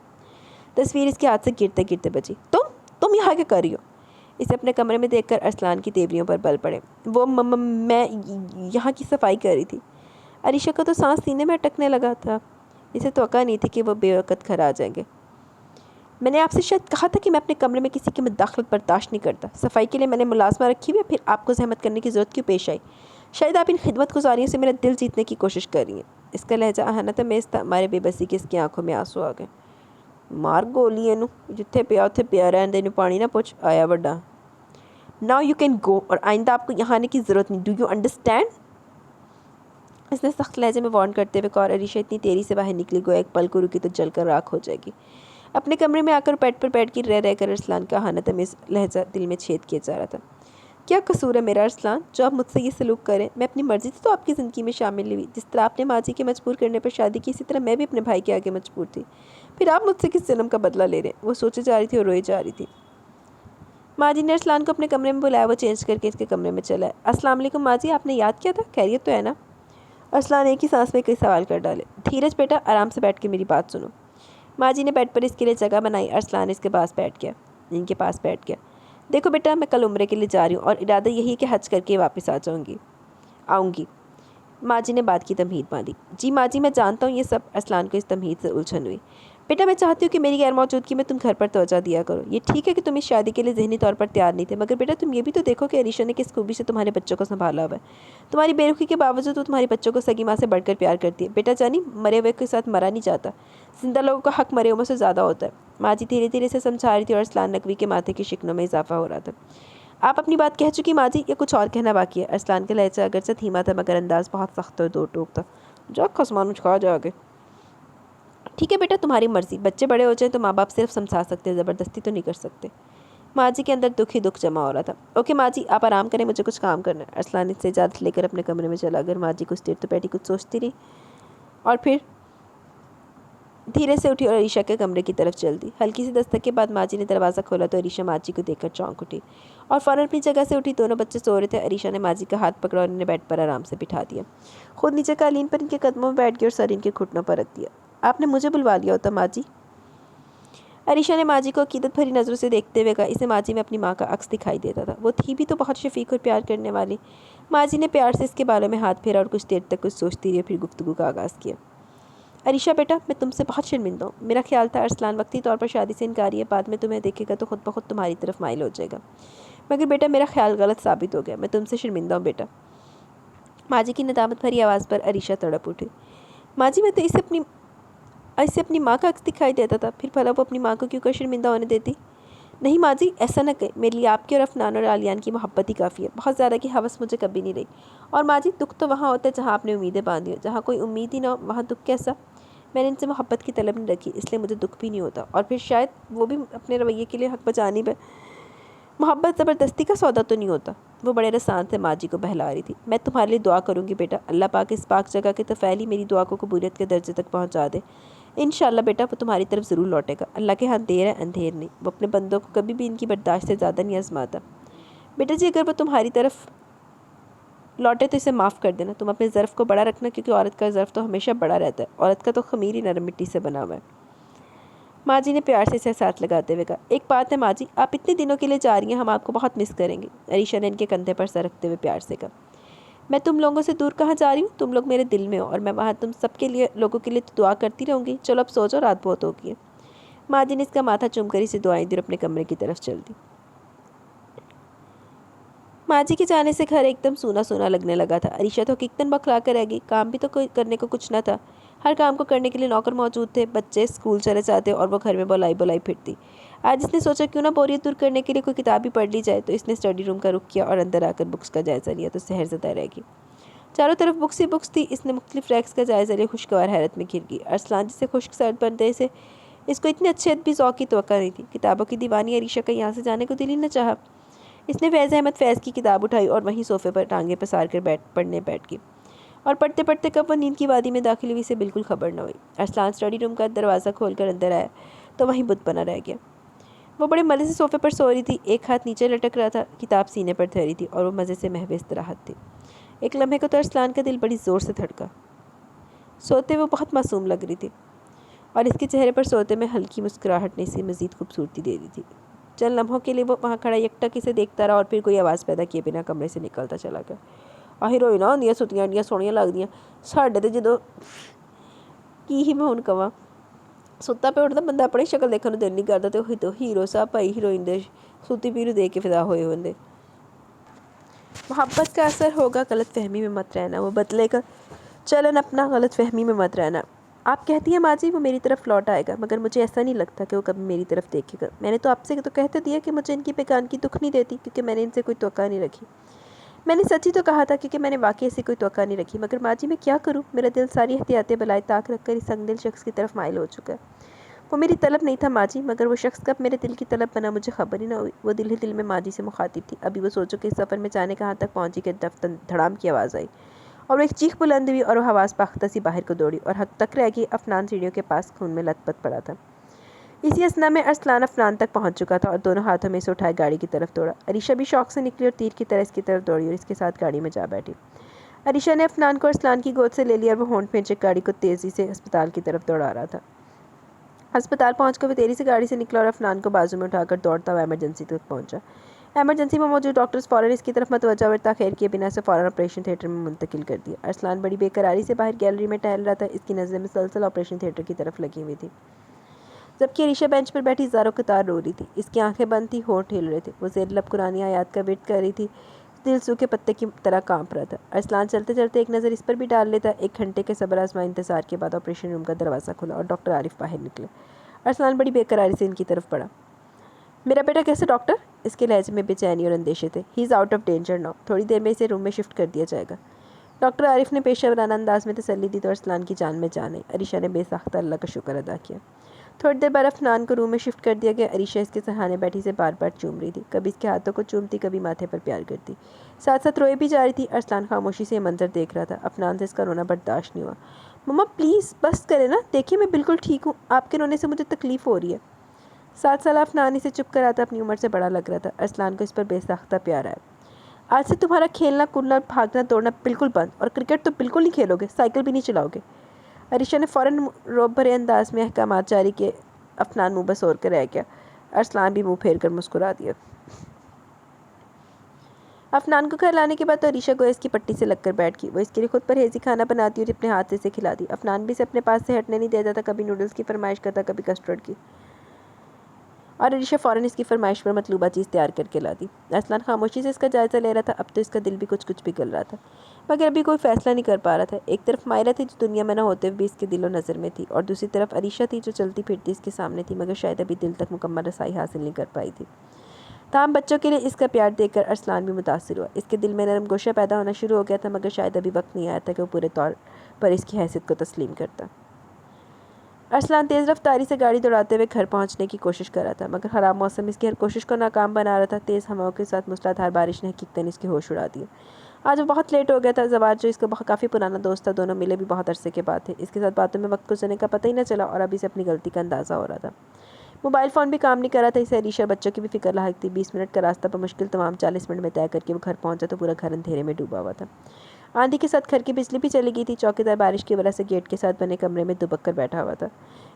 तस्वीर इसके हाथ से गिरते गिरते बची। तुम यहाँ क्या कर रही हो? इसे अपने कमरे में देखकर अरसलान की तेवरियों पर बल पड़े। वो मैं यहाँ की सफाई कर रही थी। अरीशा का तो सांस सीने में अटकने लगा था। इसे तवक्का नहीं थी कि वो बेवकत घर आ जाएंगे। मैंने आपसे शायद कहा था कि मैं अपने कमरे में किसी की मुदाखलत बर्दाश्त नहीं करता। सफाई के लिए मैंने मुलाजमा रखी हुई है, फिर आपको जहमत करने की ज़रूरत क्यों पेश आई? शायद आप इन खिदमत गुजारियों से मेरा दिल जीतने की कोशिश कर रही हैं। इसका लहजा आहाना था मेज़ था। हमारे बेबसी की इसकी आंखों में आंसू आ गए। मार गोली इनू, जिथे पिया उत्थे पिया रहने दे, इनू पानी ना पुछ, आया बड़ा। नाउ यू कैन गो, और आइंदा आपको यहाँ आने की ज़रूरत नहीं। Do you understand? इसने सख्त लहजे में वार्न करते हुए कहा। अरीशा इतनी तेज़ी से बाहर निकली गोया एक पल को रुकी तो जलकर राख हो जाएगी। अपने कमरे में आकर बेड पर बैठ कर रह कर अरसलान का हाना तमीज़ लहजा दिल में छेद किया जा रहा था। क्या कसूर है मेरा अरसलान जो आप मुझसे ये सलूक करें? मैं अपनी मर्ज़ी से तो आपकी ज़िंदगी में शामिल हुई। जिस तरह आपने माजी के मजबूर करने पर शादी की, इसी तरह मैं भी अपने भाई के आगे मजबूर थी। फिर आप मुझसे किस जन्म का बदला ले रहे हैं? वो सोचे जा रही थी और रोए जा रही थी। माजी ने अरसलान को अपने कमरे में बुलाया। वो चेंज करके इसके कमरे में चला है। अस्सलाम वालेकुम माजी, आपने याद किया था? खैरियत तो है ना? अरसलान एक ही सांस में कई सवाल कर डाले। धीरज बेटा, आराम से बैठ के मेरी बात सुनो। माजी ने बेड पर इसके लिए जगह बनाई। अरसलान इसके पास बैठ गया। इनके पास बैठ गया। देखो बेटा, मैं कल उम्रे के लिए जा रही हूँ और इरादा यही है कि हज करके वापस आऊँगी। माजी ने बात की तमहीद बांधी। जी माजी, मैं जानता हूँ ये सब। अरसलान को इस तमहीद से उलझन हुई। बेटा, मैं चाहती हूँ कि मेरी गैर मौजूदगी में तुम घर पर तवज्जो दिया करो। ये ठीक है कि तुम इस शादी के लिए ज़हनी तौर पर तैयार नहीं थे, मगर बेटा तुम ये भी तो देखो कि अरीशा ने किस खूबी से तुम्हारे बच्चों को संभाला हुआ है। तुम्हारी बेरुखी के बावजूद तो तुम्हारे बच्चों को सगी माँ से बढ़कर प्यार करती है। बेटा जानी, मरे हुए के साथ मरा नहीं जाता। जिंदा लोगों का हक मरे हुए से ज़्यादा होता है। माजी धीरे धीरे से समझा रही थी और अरसलान नकवी के माथे की शिकनों में इजाफा हो रहा था। आप अपनी बात कह चुकी माजी, या कुछ और कहना बाकी है? अरसलान का लहजा अगरचे धीमा था मगर अंदाज बहुत सख्त और दो टोक था। जा खसमान खा जाओगे। ठीक है बेटा, तुम्हारी मर्जी। बच्चे बड़े हो जाए तो माँ बाप सिर्फ समझा सकते हैं, ज़बरदस्ती तो नहीं कर सकते। माँ जी के अंदर दुख ही दुख जमा हो रहा था। ओके माँ जी, आप आराम करें, मुझे कुछ काम करना है। अरसलान इससे इजाज़त लेकर अपने कमरे में चला गया। माँ जी कुछ देर तो बैठी कुछ सोचती रही और फिर धीरे से उठी और अरीशा के कमरे की तरफ चल दी। हल्की सी दस्तक के बाद माँ जी ने दरवाज़ा खोला तो अरीशा माँ जी को देखकर चौंक उठी और फ़ौरन अपनी जगह से उठी। दोनों बच्चे सो रहे थे। अरीशा ने माँ जी का हाथ पकड़ा और इन्हें बेड पर आराम से बिठा दिया। खुद नीचे कालीन पर इनके कदमों में बैठ गई और सर इनके घुटनों पर रख दिया। आपने मुझे बुलवा लिया होता माँ जी। अरीशा ने माँ जी को अकीदत भरी नज़रों से देखते हुए कहा। इसे माँ जी में अपनी माँ का अक्स दिखाई देता था। वो थी भी तो बहुत शफीक और प्यार करने वाली। माँ जी ने प्यार से इसके बालों में हाथ फेरा और कुछ देर तक कुछ सोचती रही, फिर गुफ्तगू का आगाज़ किया। अरीशा बेटा, मैं तुमसे बहुत शर्मिंदा हूँ। मेरा ख्याल था अरसलान वक्ती तौर पर शादी से इनकारी है, बाद में तुम्हें देखेगा तो खुद ब खुद तुम्हारी तरफ माइल हो जाएगा। मगर बेटा मेरा ख्याल गलत साबित हो गया। मैं तुमसे शर्मिंदा हूँ बेटा। माँ जी की नदामत भरी आवाज़ पर अरीशा तड़प उठी। माँ जी, मैं तो इसे अपनी माँ का अक्स दिखाई देता था, फिर भला वो अपनी माँ को क्यों कर शर्मिंदा होने देती। नहीं माँ जी, ऐसा न कहें। मेरे लिए आपकी और अफनान और आलियान की मोहब्बत ही काफ़ी है। बहुत ज़्यादा की हवस मुझे कभी नहीं रही। और माँ जी, दुख तो वहाँ होता है जहाँ आपने उम्मीदें बांधी हो। जहाँ कोई उम्मीद ही ना हो वहाँ दुख कैसा। मैंने इनसे मोहब्बत की तलब नहीं रखी, इसलिए मुझे दुख भी नहीं होता। और फिर शायद वो भी अपने रवैये के लिए हक बचानी पे। मोहब्बत ज़बरदस्ती का सौदा तो नहीं होता। वो बड़े रसान से माँ जी को बहला रही थी। मैं तुम्हारे लिए दुआ करूँगी बेटा। अल्लाह पाक इस पाक जगह के तफ़ैल ही मेरी दुआ को कबूलियत के दर्जे तक पहुँचा दे। इंशाअल्लाह बेटा वो तुम्हारी तरफ ज़रूर लौटेगा। अल्लाह के हाथ देर है अंधेर नहीं। वो अपने बंदों को कभी भी इनकी बर्दाश्त से ज़्यादा नहीं आजमाता। बेटा जी, अगर वो तुम्हारी तरफ लौटे तो इसे माफ़ कर देना। तुम अपने ज़र्फ़ को बड़ा रखना, क्योंकि औरत का ज़र्फ़ तो हमेशा बड़ा रहता है। औरत का तो ख़मीर ही नरम मिट्टी से बना हुआ है। माँ जी ने प्यार से इसे साथ लगाते हुए कहा। एक बात है माँ जी, आप इतने दिनों के लिए जा रही हैं, हम आपको बहुत मिस करेंगे। अरीशा ने इनके कंधे पर सर रखते हुए प्यार से कहा। मैं तुम लोगों से दूर कहाँ जा रही हूँ, तुम लोग मेरे दिल में हो और मैं वहाँ तुम सबके लिए लोगों के लिए तो दुआ करती रहूँगी। चलो अब सो जाओ, रात बहुत होगी है। माँ जी ने इसका माथा चूमकर इसे दुआएं दी और अपने कमरे की तरफ चल दी। माँ जी के जाने से घर एकदम सूना सूना लगने लगा था। अरीशा तो हकीकतन बौखला कर रह गई। काम भी तो कोई करने को कुछ न था। हर काम को करने के लिए नौकर मौजूद थे। बच्चे स्कूल चले जाते और वो घर में बुलाई बुलाई फिरती। आज इसने सोचा क्यों ना बोरियत दूर करने के लिए कोई किताब ही पढ़ ली जाए, तो इसने स्टडी रूम का रुख किया और अंदर आकर बुक्स का जायज़ा लिया तो सहरज़दा रह गई। चारों तरफ बुक्स ही बुक्स थी। इसने मुख्तलिफ रैक्स का जायज़ा लिया, खुशगवार हैरत में घिर गई। अरसलान जिसे खुश्क सर्द पर्दे से इसको इतने अच्छे अदबी ज़ौक़ की तवक्को नहीं थी। किताबों की दीवानी अरीशा का यहाँ से जाने को दिल ही न चाहा। इसने फैज़ अहमद फैज़ की किताब उठाई और वहीं सोफ़े पर टांगे पसार कर पढ़ने बैठ गई। और पढ़ते पढ़ते कब वो नींद की वादी में दाखिल हुई इसे बिल्कुल खबर न हुई। अरसलान स्टडी रूम का दरवाज़ा खोलकर अंदर आया तो वहीं बुत बना रह गया। वो बड़े मज़े से सोफ़े पर सो रही थी। एक हाथ नीचे लटक रहा था, किताब सीने पर धरी थी और वो मज़े से महवे इस्तराहत थी। एक लम्हे को तो अरसलान का दिल बड़ी ज़ोर से धड़का। सोते वो बहुत मासूम लग रही थी और इसके चेहरे पर सोते में हल्की मुस्कुराहट ने इसे मज़ीद खूबसूरती दे दी थी। चंद लम्हों के लिए वो वहाँ खड़ा यकटक इसे देखता रहा और फिर कोई आवाज़ पैदा किए बिना कमरे से निकलता चला गया। आ हीरोइना होंदियां सुतियां एडियां सोहणियां लगदियां, साडे ते जदों की ही मैं हुण कवां, सुत्ता पे उठदा बंदा अपनी शक्ल देखण नूं दिल नहीं करदा ते ओही तो हीरो साहब भाई हीरोइन दे सुती पी नूं देख के फिदा होए होंदे। मोहब्बत का असर होगा, गलत फहमी में मत रहना। वो बदलेगा चलन अपना, गलत फहमी में मत रहना। आप कहती हैं माँ जी वो मेरी तरफ लौट आएगा, मगर मुझे ऐसा नहीं लगता कि वो कभी मेरी तरफ देखेगा। मैंने तो आपसे तो कहते दिया कि मुझे इनकी बेगानगी दुख नहीं देती, क्योंकि मैंने इनसे कोई तवक्को नहीं रखी। मैंने सच ही तो कहा था, क्योंकि मैंने वाकई ऐसी कोई तवक्को नहीं रखी। मगर माँ जी मैं क्या करूँ, मेरा दिल सारी एहतियातें बलाए ताक रख कर इस संगदिल शख्स की तरफ माइल हो चुका है। वो मेरी तलब नहीं था माँ जी, मगर वो शख्स कब मेरे दिल की तलब बना मुझे खबर ही ना हुई। वो दिल ही दिल में माँ जी से मुखातिब थी। अभी वो सोचो कि इस सफ़र में जाने कहाँ तक पहुँची कि धड़ाम की आवाज़ आई और वो एक चीख बुलंद हुई और वो हवास पाख्ता सी बाहर को दौड़ी और हद तक रह गई। अफनान सीढ़ियों के पास खून में लथपथ पड़ा था। इसी असना में अरसलान अफनान तक पहुंच चुका था और दोनों हाथों में इसे उठाए गाड़ी की तरफ दौड़ा। अरीशा भी शौक से निकली और तीर की तरह इसकी तरफ दौड़ी और इसके साथ गाड़ी में जा बैठी। अरीशा ने अफनान को अरसलान की गोद से ले लिया और वो होंठ फेंचे गाड़ी को तेज़ी से अस्पताल की तरफ दौड़ा रहा था। अस्पताल पहुंचकर वो तेज़ी से गाड़ी से निकला और अफनान को बाजू में उठाकर दौड़ता हुआ एमरजेंसी तक पहुंचा। एमरजेंसी में मौजूद डॉक्टर्स फ़ौरन इसकी तरफ मतवज्जा और ताख़ीर किए बिना इसे फ़ौरन ऑपरेशन थिएटर में मुंतकिल कर दिया। अरसलान बड़ी बेकरारी से बाहर गैलरी में टहल रहा था। इसकी नज़रें मुसलसल ऑपरेशन थिएटर की तरफ लगी हुई थी, जबकि अरीशा बेंच पर बैठी ज़ारों कतार रो रही थी। इसकी आंखें बंद थी, होंठ हिल रहे थे। वो ज़ेर लब कुरानी आयात का विर्द कर रही थी। दिल सूखे पत्ते की तरह कांप रहा था। अरसलान चलते चलते एक नज़र इस पर भी डाल लेता। एक घंटे के सब्र आज़मा इंतज़ार के बाद ऑपरेशन रूम का दरवाज़ा खुला और डॉक्टर आरिफ बाहर निकले। अरसलान बड़ी बेकरारी से इनकी तरफ बढ़ा। मेरा बेटा कैसे डॉक्टर? इसके लहजे में बेचैनी और अंदेशे थे। He is out of danger now, थोड़ी देर में इसे रूम में शिफ्ट कर दिया जाएगा। डॉक्टर आरिफ ने पेशेवराना अंदाज में तसल्ली दी तो अरसलान की जान में जान आई। अरीशा ने बेसाख्ता अल्लाह का शुक्र अदा किया। थोड़ी देर बाद अफनान को रूम में शिफ्ट कर दिया गया। अरीशा इसके सहारे बैठी से बार बार चूम रही थी, कभी इसके हाथों को चूमती, कभी माथे पर प्यार करती, साथ साथ रोए भी जा रही थी। अरसलान खामोशी से ये मंजर देख रहा था। अफनान से इसका रोना बर्दाश्त नहीं हुआ। मम्मा प्लीज़ बस करें ना, देखिए मैं बिल्कुल ठीक हूँ, आपके रोने से मुझे तकलीफ़ हो रही है। 7 साल अफनान इसे चुप कराता अपनी उम्र से बड़ा लग रहा था। अरसलान को इस पर बेसाख्ता प्यार आया। आज से तुम्हारा खेलना कूदना भागना दौड़ना बिल्कुल बंद, और क्रिकेट तो बिल्कुल नहीं खेलोगे, साइकिल भी नहीं चलाओगे। अरीशा ने फ़ौरन रौब भरे अंदाज में अहकामात जारी किए। अफनान मुँह बस और कर रह गया। अरसलान भी मुँह फेर कर मुस्कुरा दिया। अफनान को घर लाने के बाद तो अरीशा गोया इसकी पट्टी से लगकर बैठ गई। वो इसके लिए खुद परहेजी खाना बनाती और अपने हाथ से इसे खिलाती। अफनान भी इसे अपने पास से हटने नहीं देता था, कभी नूडल्स की फरमाइश करता, कभी कस्टर्ड की, और अरीशा फ़ौरन इसकी फरमाइश पर मतलूबा चीज़ तैयार करके लाती। अरसलान खामोशी से इसका जायज़ा ले रहा था। अब तो इसका दिल भी कुछ कुछ पिघल रहा था, मगर अभी कोई फ़ैसला नहीं कर पा रहा था। एक तरफ मायरा थी जो दुनिया में न होते हुए भी इसके दिलो नज़र में थी, और दूसरी तरफ अरीशा थी जो चलती फिरती इसके सामने थी, मगर शायद अभी दिल तक मुकम्मल रसाई हासिल नहीं कर पाई थी। तमाम बच्चों के लिए इसका प्यार देखकर अरसलान भी मुतासिर हुआ। इसके दिल में नरम गोशा पैदा होना शुरू हो गया था, मगर शायद अभी वक्त नहीं आया था कि वो पूरे तौर पर इसकी हैसियत को तस्लीम करता। अरसलान तेज़ रफ्तारी से गाड़ी दौड़ाते हुए घर पहुंचने की कोशिश कर रहा था, मगर ख़राब मौसम इसकी हर कोशिश को नाकाम बना रहा था। तेज़ हवाओं के साथ मूसलाधार बारिश ने हकीकतन इसके होश उड़ा दिए। आज वो बहुत लेट हो गया था। जवाद जो इसका काफ़ी पुराना दोस्त था, दोनों मिले भी बहुत अरसे के बाद थे। इसके साथ बातों में वक्त गुजरने का पता ही न चला, और अभी से अपनी गलती का अंदाज़ा हो रहा था। मोबाइल फ़ोन भी काम नहीं कर रहा था। इसे अरीशा बच्चों की भी फिक्र लायक थी। 20 मिनट का रास्ता बमुश्किल तमाम 40 मिनट में तय करके वो घर पहुंचा तो पूरा घर अंधेरे में डूबा हुआ था। आंधी के साथ घर की बिजली भी चली गई थी। चौकीदार बारिश की वजह से गेट के साथ बने कमरे में दुबक कर बैठा हुआ था।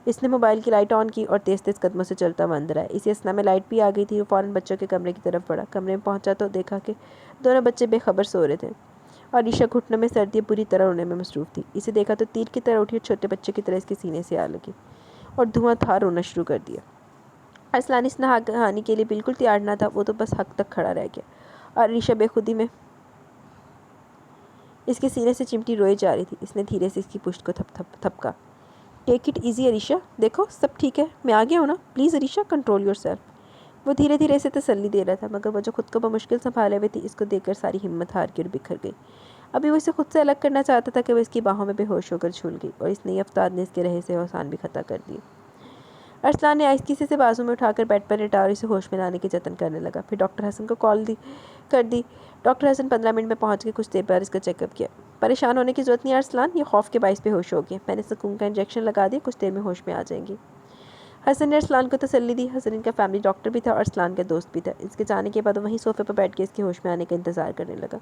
इसने मोबाइल की लाइट ऑन की और तेज़ तेज़ कदमों से चलता हुआ अंदर आया। इसी असना में लाइट भी आ गई थी। वो फ़ौरन बच्चों के कमरे की तरफ बढ़ा। कमरे में पहुंचा तो देखा कि दोनों बच्चे बेखबर सो रहे थे, और ईशा घुटनों में सर्दी बुरी तरह रोने में मसरूफ़ थी। इसे देखा तो तीर की तरह उठी और छोटे बच्चे की तरह इसके सीने से आ लगी और धुआंधार रोना शुरू कर दिया। अरसलान इस नहानी के लिए बिल्कुल तैयार ना था। वो तो बस हक तक खड़ा रह गया, और ईशा बेखुदी में इसके सीने से चिमटी रोए जा रही थी। इसने धीरे से इसकी पुश्त को थपका। टेक इट ईजी अरीशा, देखो सब ठीक है, मैं आ गया हूँ ना, प्लीज़ अरीशा कंट्रोल योरसेल्फ। वो धीरे धीरे इसे तसल्ली दे रहा था, मगर वो जो खुद को बमुश्किल संभाले हुए थी, इसको देखकर सारी हिम्मत हार के और बिखर गई। अभी वो इसे खुद से अलग करना चाहता था कि वो इसकी बाहों में बेहोश होकर झूल गई, और इस नई अफ्तार ने इसके रहे से हौसान भी खता कर दिए। अरसलान ने आहिस्ती से इसे बाजू में उठाकर बेड पर लेटा और इसे होश में लाने के जतन करने लगा। फिर डॉक्टर हसन को कॉल कर दी। डॉक्टर हसन 15 मिनट में पहुंच के कुछ देर बाद इसका चेकअप किया। परेशान होने की जरूरत नहीं अरसलान, ये खौफ के बाइस बेहोश हो गए। मैंने सुकून का इंजेक्शन लगा दिया, कुछ देर में होश में आ जाएंगी। हसन ने अरसलान को तसल्ली दी। हसन इनका फैमिली डॉक्टर भी था और अरसलान का दोस्त भी था। इसके जाने के बाद वहीं सोफे पर बैठ के इसके होश में आने का इंतजार करने लगा।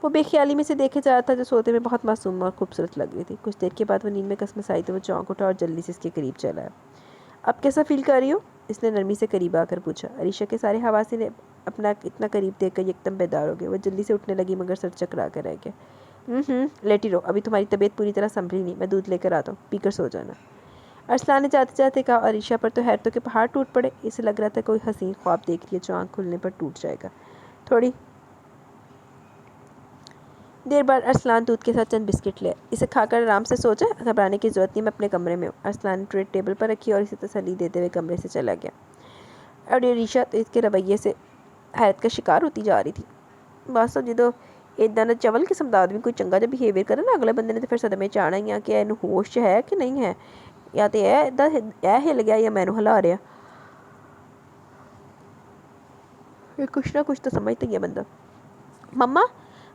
वो बेख्याली में से देखे जा रहा था जो सोते में बहुत मासूम और खूबसूरत लग रही थी। कुछ देर के बाद वो नींद में कसमसाई तो वो चौंक उठा और जल्दी से इसके करीब चला है। अब कैसा फील कर रही हो? इसने नरमी से करीब आकर पूछा। अरीशा के सारे हवासे ने अपना इतना करीब देखकर एकदम बेदार हो गए। वो जल्दी से उठने लगी, मगर सर चकरा कर रह गया। लेटी रहो, अभी तुम्हारी तबीयत पूरी तरह संभली नहीं, मैं दूध लेकर आता हूँ, पीकर सो जाना। अरसलान ने जाते जाते कहा। अरीशा पर तो हैरतों के पहाड़ टूट पड़े। इसे लग रहा था कोई हसीन ख्वाब देख रही है जो आँख खुलने पर टूट जाएगा। थोड़ी देर बाद अरसलान दूध के साथ चंद बिस्किट ले। इसे खाकर आराम से सो जाए, घबराने की जरूरत नहीं, मैं अपने कमरे में हूँ। अरसलान ने ट्रे टेबल पर रखी और इसे तसल्ली देते हुए कमरे से चला गया। और अरीशा तो इसके रवैये से हैरत का शिकार होती जा रही थी। बस जो इदा ना चवल किस्म का आदमी कोई चंगा जो बिहेवियर करे ना, अगले बंदे ने तो फिर सदमे च आना ही आ कि इनू होश है कि नहीं है, या तो यह हिल गया या मैनू हिला रहा। कुछ ना कुछ तो समझता ही है बंदा। मम्मा,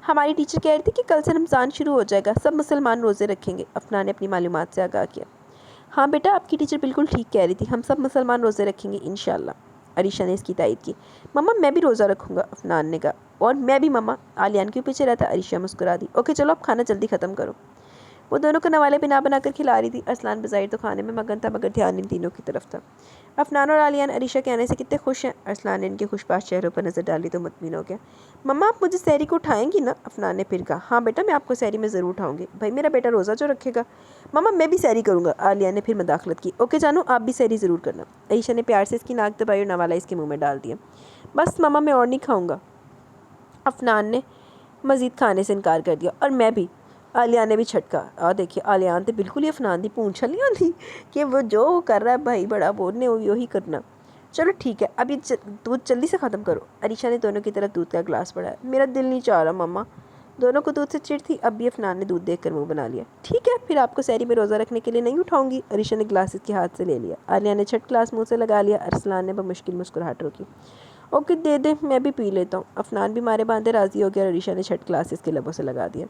हमारी टीचर कह रही थी कि कल से रमज़ान शुरू हो जाएगा, सब मुसलमान रोज़े रखेंगे। अफनान ने अपनी मालूमात से आगाह किया। हाँ बेटा, आपकी टीचर बिल्कुल ठीक कह रही थी, हम सब मुसलमान रोज़े रखेंगे इंशाल्लाह। अरीशा ने इसकी तायद की। मम्मा मैं भी रोज़ा रखूँगा, अफनान ने कहा। और मैं भी मम्मा, आलियान के पीछे रहता। अरीशा मुस्कुरा दी। ओके चलो अब खाना जल्दी ख़त्म करो। वो दोनों को नवाले बिना बनाकर खिला रही थी। अरसलान बज़ाहिर तो खाने में मगन था, मगर ध्यान इन तीनों की तरफ था। अफनान और आलियान अरीशा के आने से कितने खुश हैं। अरसलान ने इनके खुशबाश चेहरों पर नज़र डाली तो मुतमिन हो गया। मम्मा आप मुझे सहरी को उठाएंगी ना? अफनान ने फिर कहा। हाँ बेटा, मैं आपको सहरी में ज़रूर उठाऊंगी। भाई मेरा बेटा रोज़ा जो रखेगा। मम्मा मैं भी सहरी करूँगा। आलिया ने फिर मदाखलत की। ओके जानू, आप भी सहरी ज़रूर करना। अरीशा ने प्यार से इसकी नाक दबाई और नवाला इसके मुँह में डाल दिया। बस मम्मा मैं और नहीं खाऊँगा। अफनान ने मज़ीद खाने से इनकार कर दिया। और मैं भी। आलिया ने भी छटका। और देखिए आलियान तो बिल्कुल ही अफनान दी पूंछ नहीं आती कि वो जो कर रहा है भाई बड़ा बोलने वही करना। चलो ठीक है, अब ये दूध जल्दी से ख़त्म करो। अरीशा ने दोनों की तरफ दूध का गिलास बढ़ाया। मेरा दिल नहीं चाह रहा मम्मा, दोनों को दूध से चिढ़ थी। अब भी अफनान ने दूध देखकर मुंह बना लिया। ठीक है, फिर आपको सहरी में रोज़ा रखने के लिए नहीं उठाऊंगी। अरीशा ने ग्लास इसके हाथ से ले लिया। आलिया ने छठ ग्लास मुँह से लगा लिया। अरसलान ने बमुश्किल मुस्कुराहट रोकी। ओके दे दे, मैं भी पी लेता हूँ। अफनान भी मारे बांधे राज़ी हो गया और अरीशा ने छठ ग्लास इसके लबों से लगा दिया।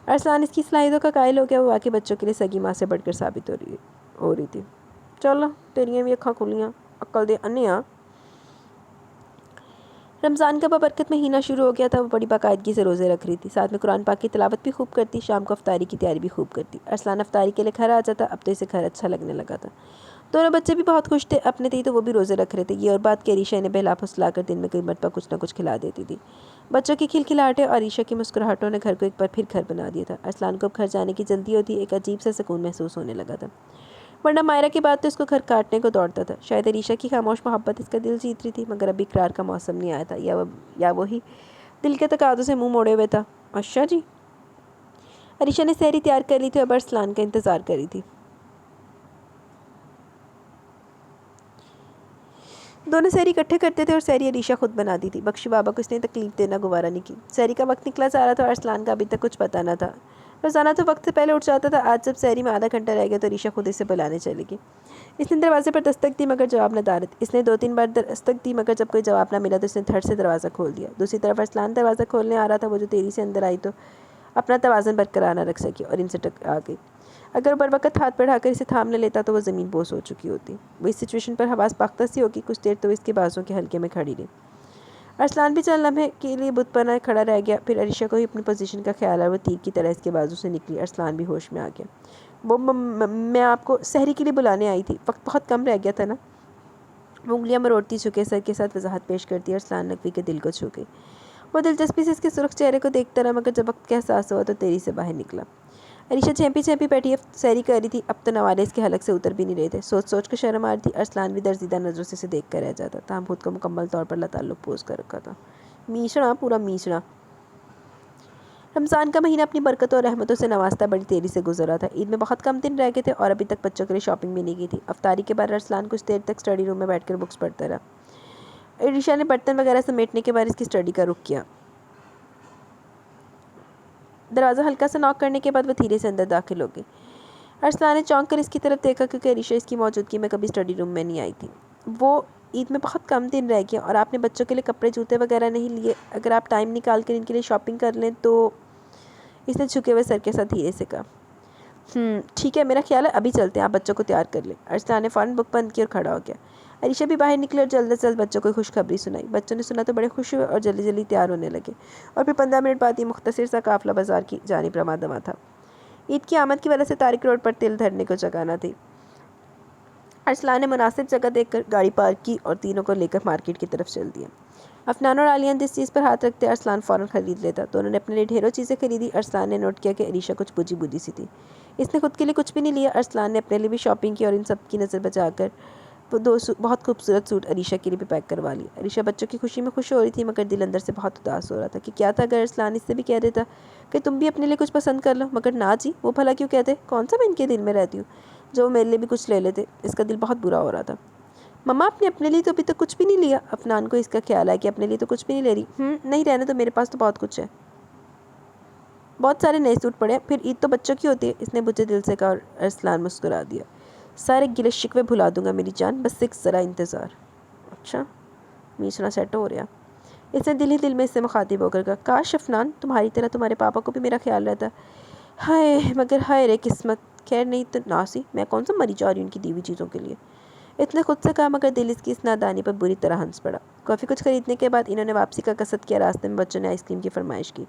अरसलान इसकी सलाहियतों का कायल हो गया। वो वाकई बच्चों के लिए सगी माँ से बढ़कर साबित हो रही थी। चलो तेरियाँ भी अक्खां खुलियाँ, अक्ल दे अन्नियाँ। रमज़ान का बरकत महीना शुरू हो गया था। वो बड़ी बाकायदगी से रोज़े रख रही थी, साथ में कुरान पाक की तिलावत भी खूब करती। शाम को अफ्तारी की तैयारी भी खूब करती। अरसलान अफ्तारी के लिए घर आ जाता। अब तो इसे घर अच्छा लगने लगा था। दोनों बच्चे भी बहुत खुश थे। अपने थे तो वो भी रोज़े रख रहे थे। ये और बात कि अरीशा इन्हें बहला फुसला कर दिन में कई मरतबा कुछ ना कुछ खिला देती थी। बच्चों की खिलखिलाहटें और अरीशा की मुस्कुराहटों ने घर को एक बार फिर घर बना दिया था। अरसलान को अब घर जाने की जल्दी होती। एक अजीब सा सुकून महसूस होने लगा था, वरना मायरा के बाद तो इसको घर काटने को दौड़ता था। शायद अरीशा की खामोश मोहब्बत इसका दिल जीत रही थी, मगर अभी इकरार का मौसम नहीं आया था, या वही दिल के तकादों से मुंह मोड़े हुए था। अच्छा जी। अरीशा ने सहरी तैयार कर ली थी। अब अरसलान का इंतज़ार कर रही थी। दोनों सहरी इकट्ठे करते थे और सहरी अरीशा खुद बनाती थी। बख्शी बाबा को इसने तकलीफ देना गुवारा नहीं की। सहरी का वक्त निकला जा रहा था और अरसलान का अभी तक कुछ पता न था। रोज़ाना तो वक्त से पहले उठ जाता था। आज जब सहरी में आधा घंटा रह गया तो अरीशा खुद इसे बुलाने चलेगी। इसने दरवाजे पर दस्तक दी मगर जवाब न दारत। इसने 2-3 बार दस्तक दी मगर जब कोई जवाब ना मिला तो इसने धड़ से दरवाज़ा खोल दिया। दूसरी तरफ अरसलान दरवाज़ा खोलने आ रहा था। वो जो तेज़ी से अंदर आई तो अपना तवाज़न बरकरार न रख सकी और इनसे टकरा गई। अगर बर वक्त हाथ बढ़ाकर इसे थाम न लेता तो वो ज़मीन बोस हो चुकी होती। वो इस सिचुएशन पर हवास पाख्ता सी होगी। कुछ देर तो इसके बाजों के हल्के में खड़ी रही। अरसलान भी चंद लम्हे के लिए बुतपना खड़ा रह गया। फिर अरीशा को ही अपनी पोजीशन का ख्याल आया। वो तीर की तरह इसके बाजू से निकली। अरसलान भी होश में आ गया। वो मैं आपको सहरी के लिए बुलाने आई थी, वक्त बहुत कम रह गया था ना। वो उंगलियां मरोड़ती झुके सर के साथ वजाहत पेश करती। अरसलान नकवी के दिल को छू गई। वो दिलचस्पी से इसके सुर्ख चेहरे को देखता रहा, मगर जब वक्त का एहसास हुआ तो तेरी से बाहर निकला। अरीशा चैंपी चैंपी बैठी सहरी कर रही थी। अब तो नवाले इसके हलक से उतर भी नहीं रहे थे। सोच सोच कर शर्म आ रही थी। अरसलान भी दर्जीदा नज़रों से देख कर रह जाता था। हम खुद को मुकम्मल तौर पर लताल्लुक पोज कर रखा था। मीचड़ा, पूरा मीचड़ा। रमज़ान का महीना अपनी बरकतों और रहमतों से नवाजता बड़ी तेज़ी से गुजरा था। ईद में बहुत कम दिन रह गए थे और अभी तक बच्चों के लिए शॉपिंग भी नहीं की थी। अफ्तारी के बाद अरसलान कुछ देर तक स्टडी रूम में बैठकर बुक्स पढ़ता रहा। अरीशा ने बर्तन वगैरह समेटने के बाद इसकी स्टडी का रुख किया। दरवाज़ा हल्का सा नॉक करने के बाद वो धीरे से अंदर दाखिल हो गई। अरसलान ने चौंक कर इसकी तरफ देखा, क्योंकि अरीशा इसकी मौजूदगी में कभी स्टडी रूम में नहीं आई थी। वो ईद में बहुत कम दिन रह गया और आपने बच्चों के लिए कपड़े जूते वगैरह नहीं लिए। अगर आप टाइम निकाल कर इनके लिए शॉपिंग कर लें तो। इसने झुके हुए सर के साथ धीरे से कहा। ठीक है, मेरा ख्याल है अभी चलते हैं, आप बच्चों को तैयार कर लें। अरसलान ने फ़ौरन बुक बंद की और खड़ा हो गया। अरीशा भी बाहर निकली और जल्द से जल्द बच्चों को खुशखबरी सुनाई। बच्चों ने सुना तो बड़े खुश हुए और जल्दी जल्दी तैयार होने लगे। और फिर 15 मिनट बाद ये मुख्तसर सा काफ़िला बाजार की जानिब रवा दवा था। ईद की आमद की वजह से तारिक रोड पर तिल धरने को जगह न थी। अरसलान ने मुनासिब जगह देखकर गाड़ी पार्क की और तीनों को लेकर मार्केट की तरफ चल दिया। अफनान और आलिया जिस चीज़ पर हाथ रखते अरसलान फ़ौरन खरीद लेता। दोनों ने अपने लिए ढेरों चीज़ें खरीदी। अरसलान ने नोट किया कि अरीशा कुछ बुझी बुझी सी थी। इसने खुद के लिए कुछ भी नहीं लिया। अरसलान ने अपने लिए भी शॉपिंग की और इन सब की नज़र बचाकर वो 2 बहुत खूबसूरत सूट अरीशा के लिए भी पैक करवा लिया। अरीशा बच्चों की खुशी में खुश हो रही थी, मगर दिल अंदर से बहुत उदास हो रहा था कि क्या था अगर अरसलान इससे भी कह देता कि तुम भी अपने लिए कुछ पसंद कर लो। मगर ना जी, वो भला क्यों कहते? कौन सा मैं इनके दिल में रहती हूँ जो वो मेरे लिए भी कुछ ले लेते। इसका दिल बहुत बुरा हो रहा था। मम्मा, आपने अपने लिए तो अभी तक कुछ भी नहीं लिया। अफनान को इसका ख्याल है कि अपने लिए तो कुछ भी नहीं ले रही। नहीं, रहने तो, मेरे पास तो बहुत कुछ है। बहुत सारे नए सूट पड़े हैं, फिर ईद तो बच्चों की होती है। इसने बुझे दिल से कहा और अरसलान मुस्कुरा दिया। सारे गिले शिकवे भुला दूंगा मेरी जान, बस एक ज़रा इंतज़ार। अच्छा, मीचना सेट हो रहा। इसने दिल ही दिल में इससे मुखातिब होकर कहा, काश अफनान तुम्हारी तरह तुम्हारे पापा को भी मेरा ख्याल रहता। हाय, मगर हाय रे किस्मत। खैर नहीं तो ना सी, मैं कौन सा मरी जा रही हूँ उनकी दी हुई चीज़ों के लिए। इतने खुद से कहा, मगर दिल इसकी इस नादानी पर बुरी तरह हंस पड़ा। काफ़ी कुछ खरीदने के बाद इन्होंने वापसी का कसद किया। रास्ते में बच्चों ने आइसक्रीम की फरमाइश की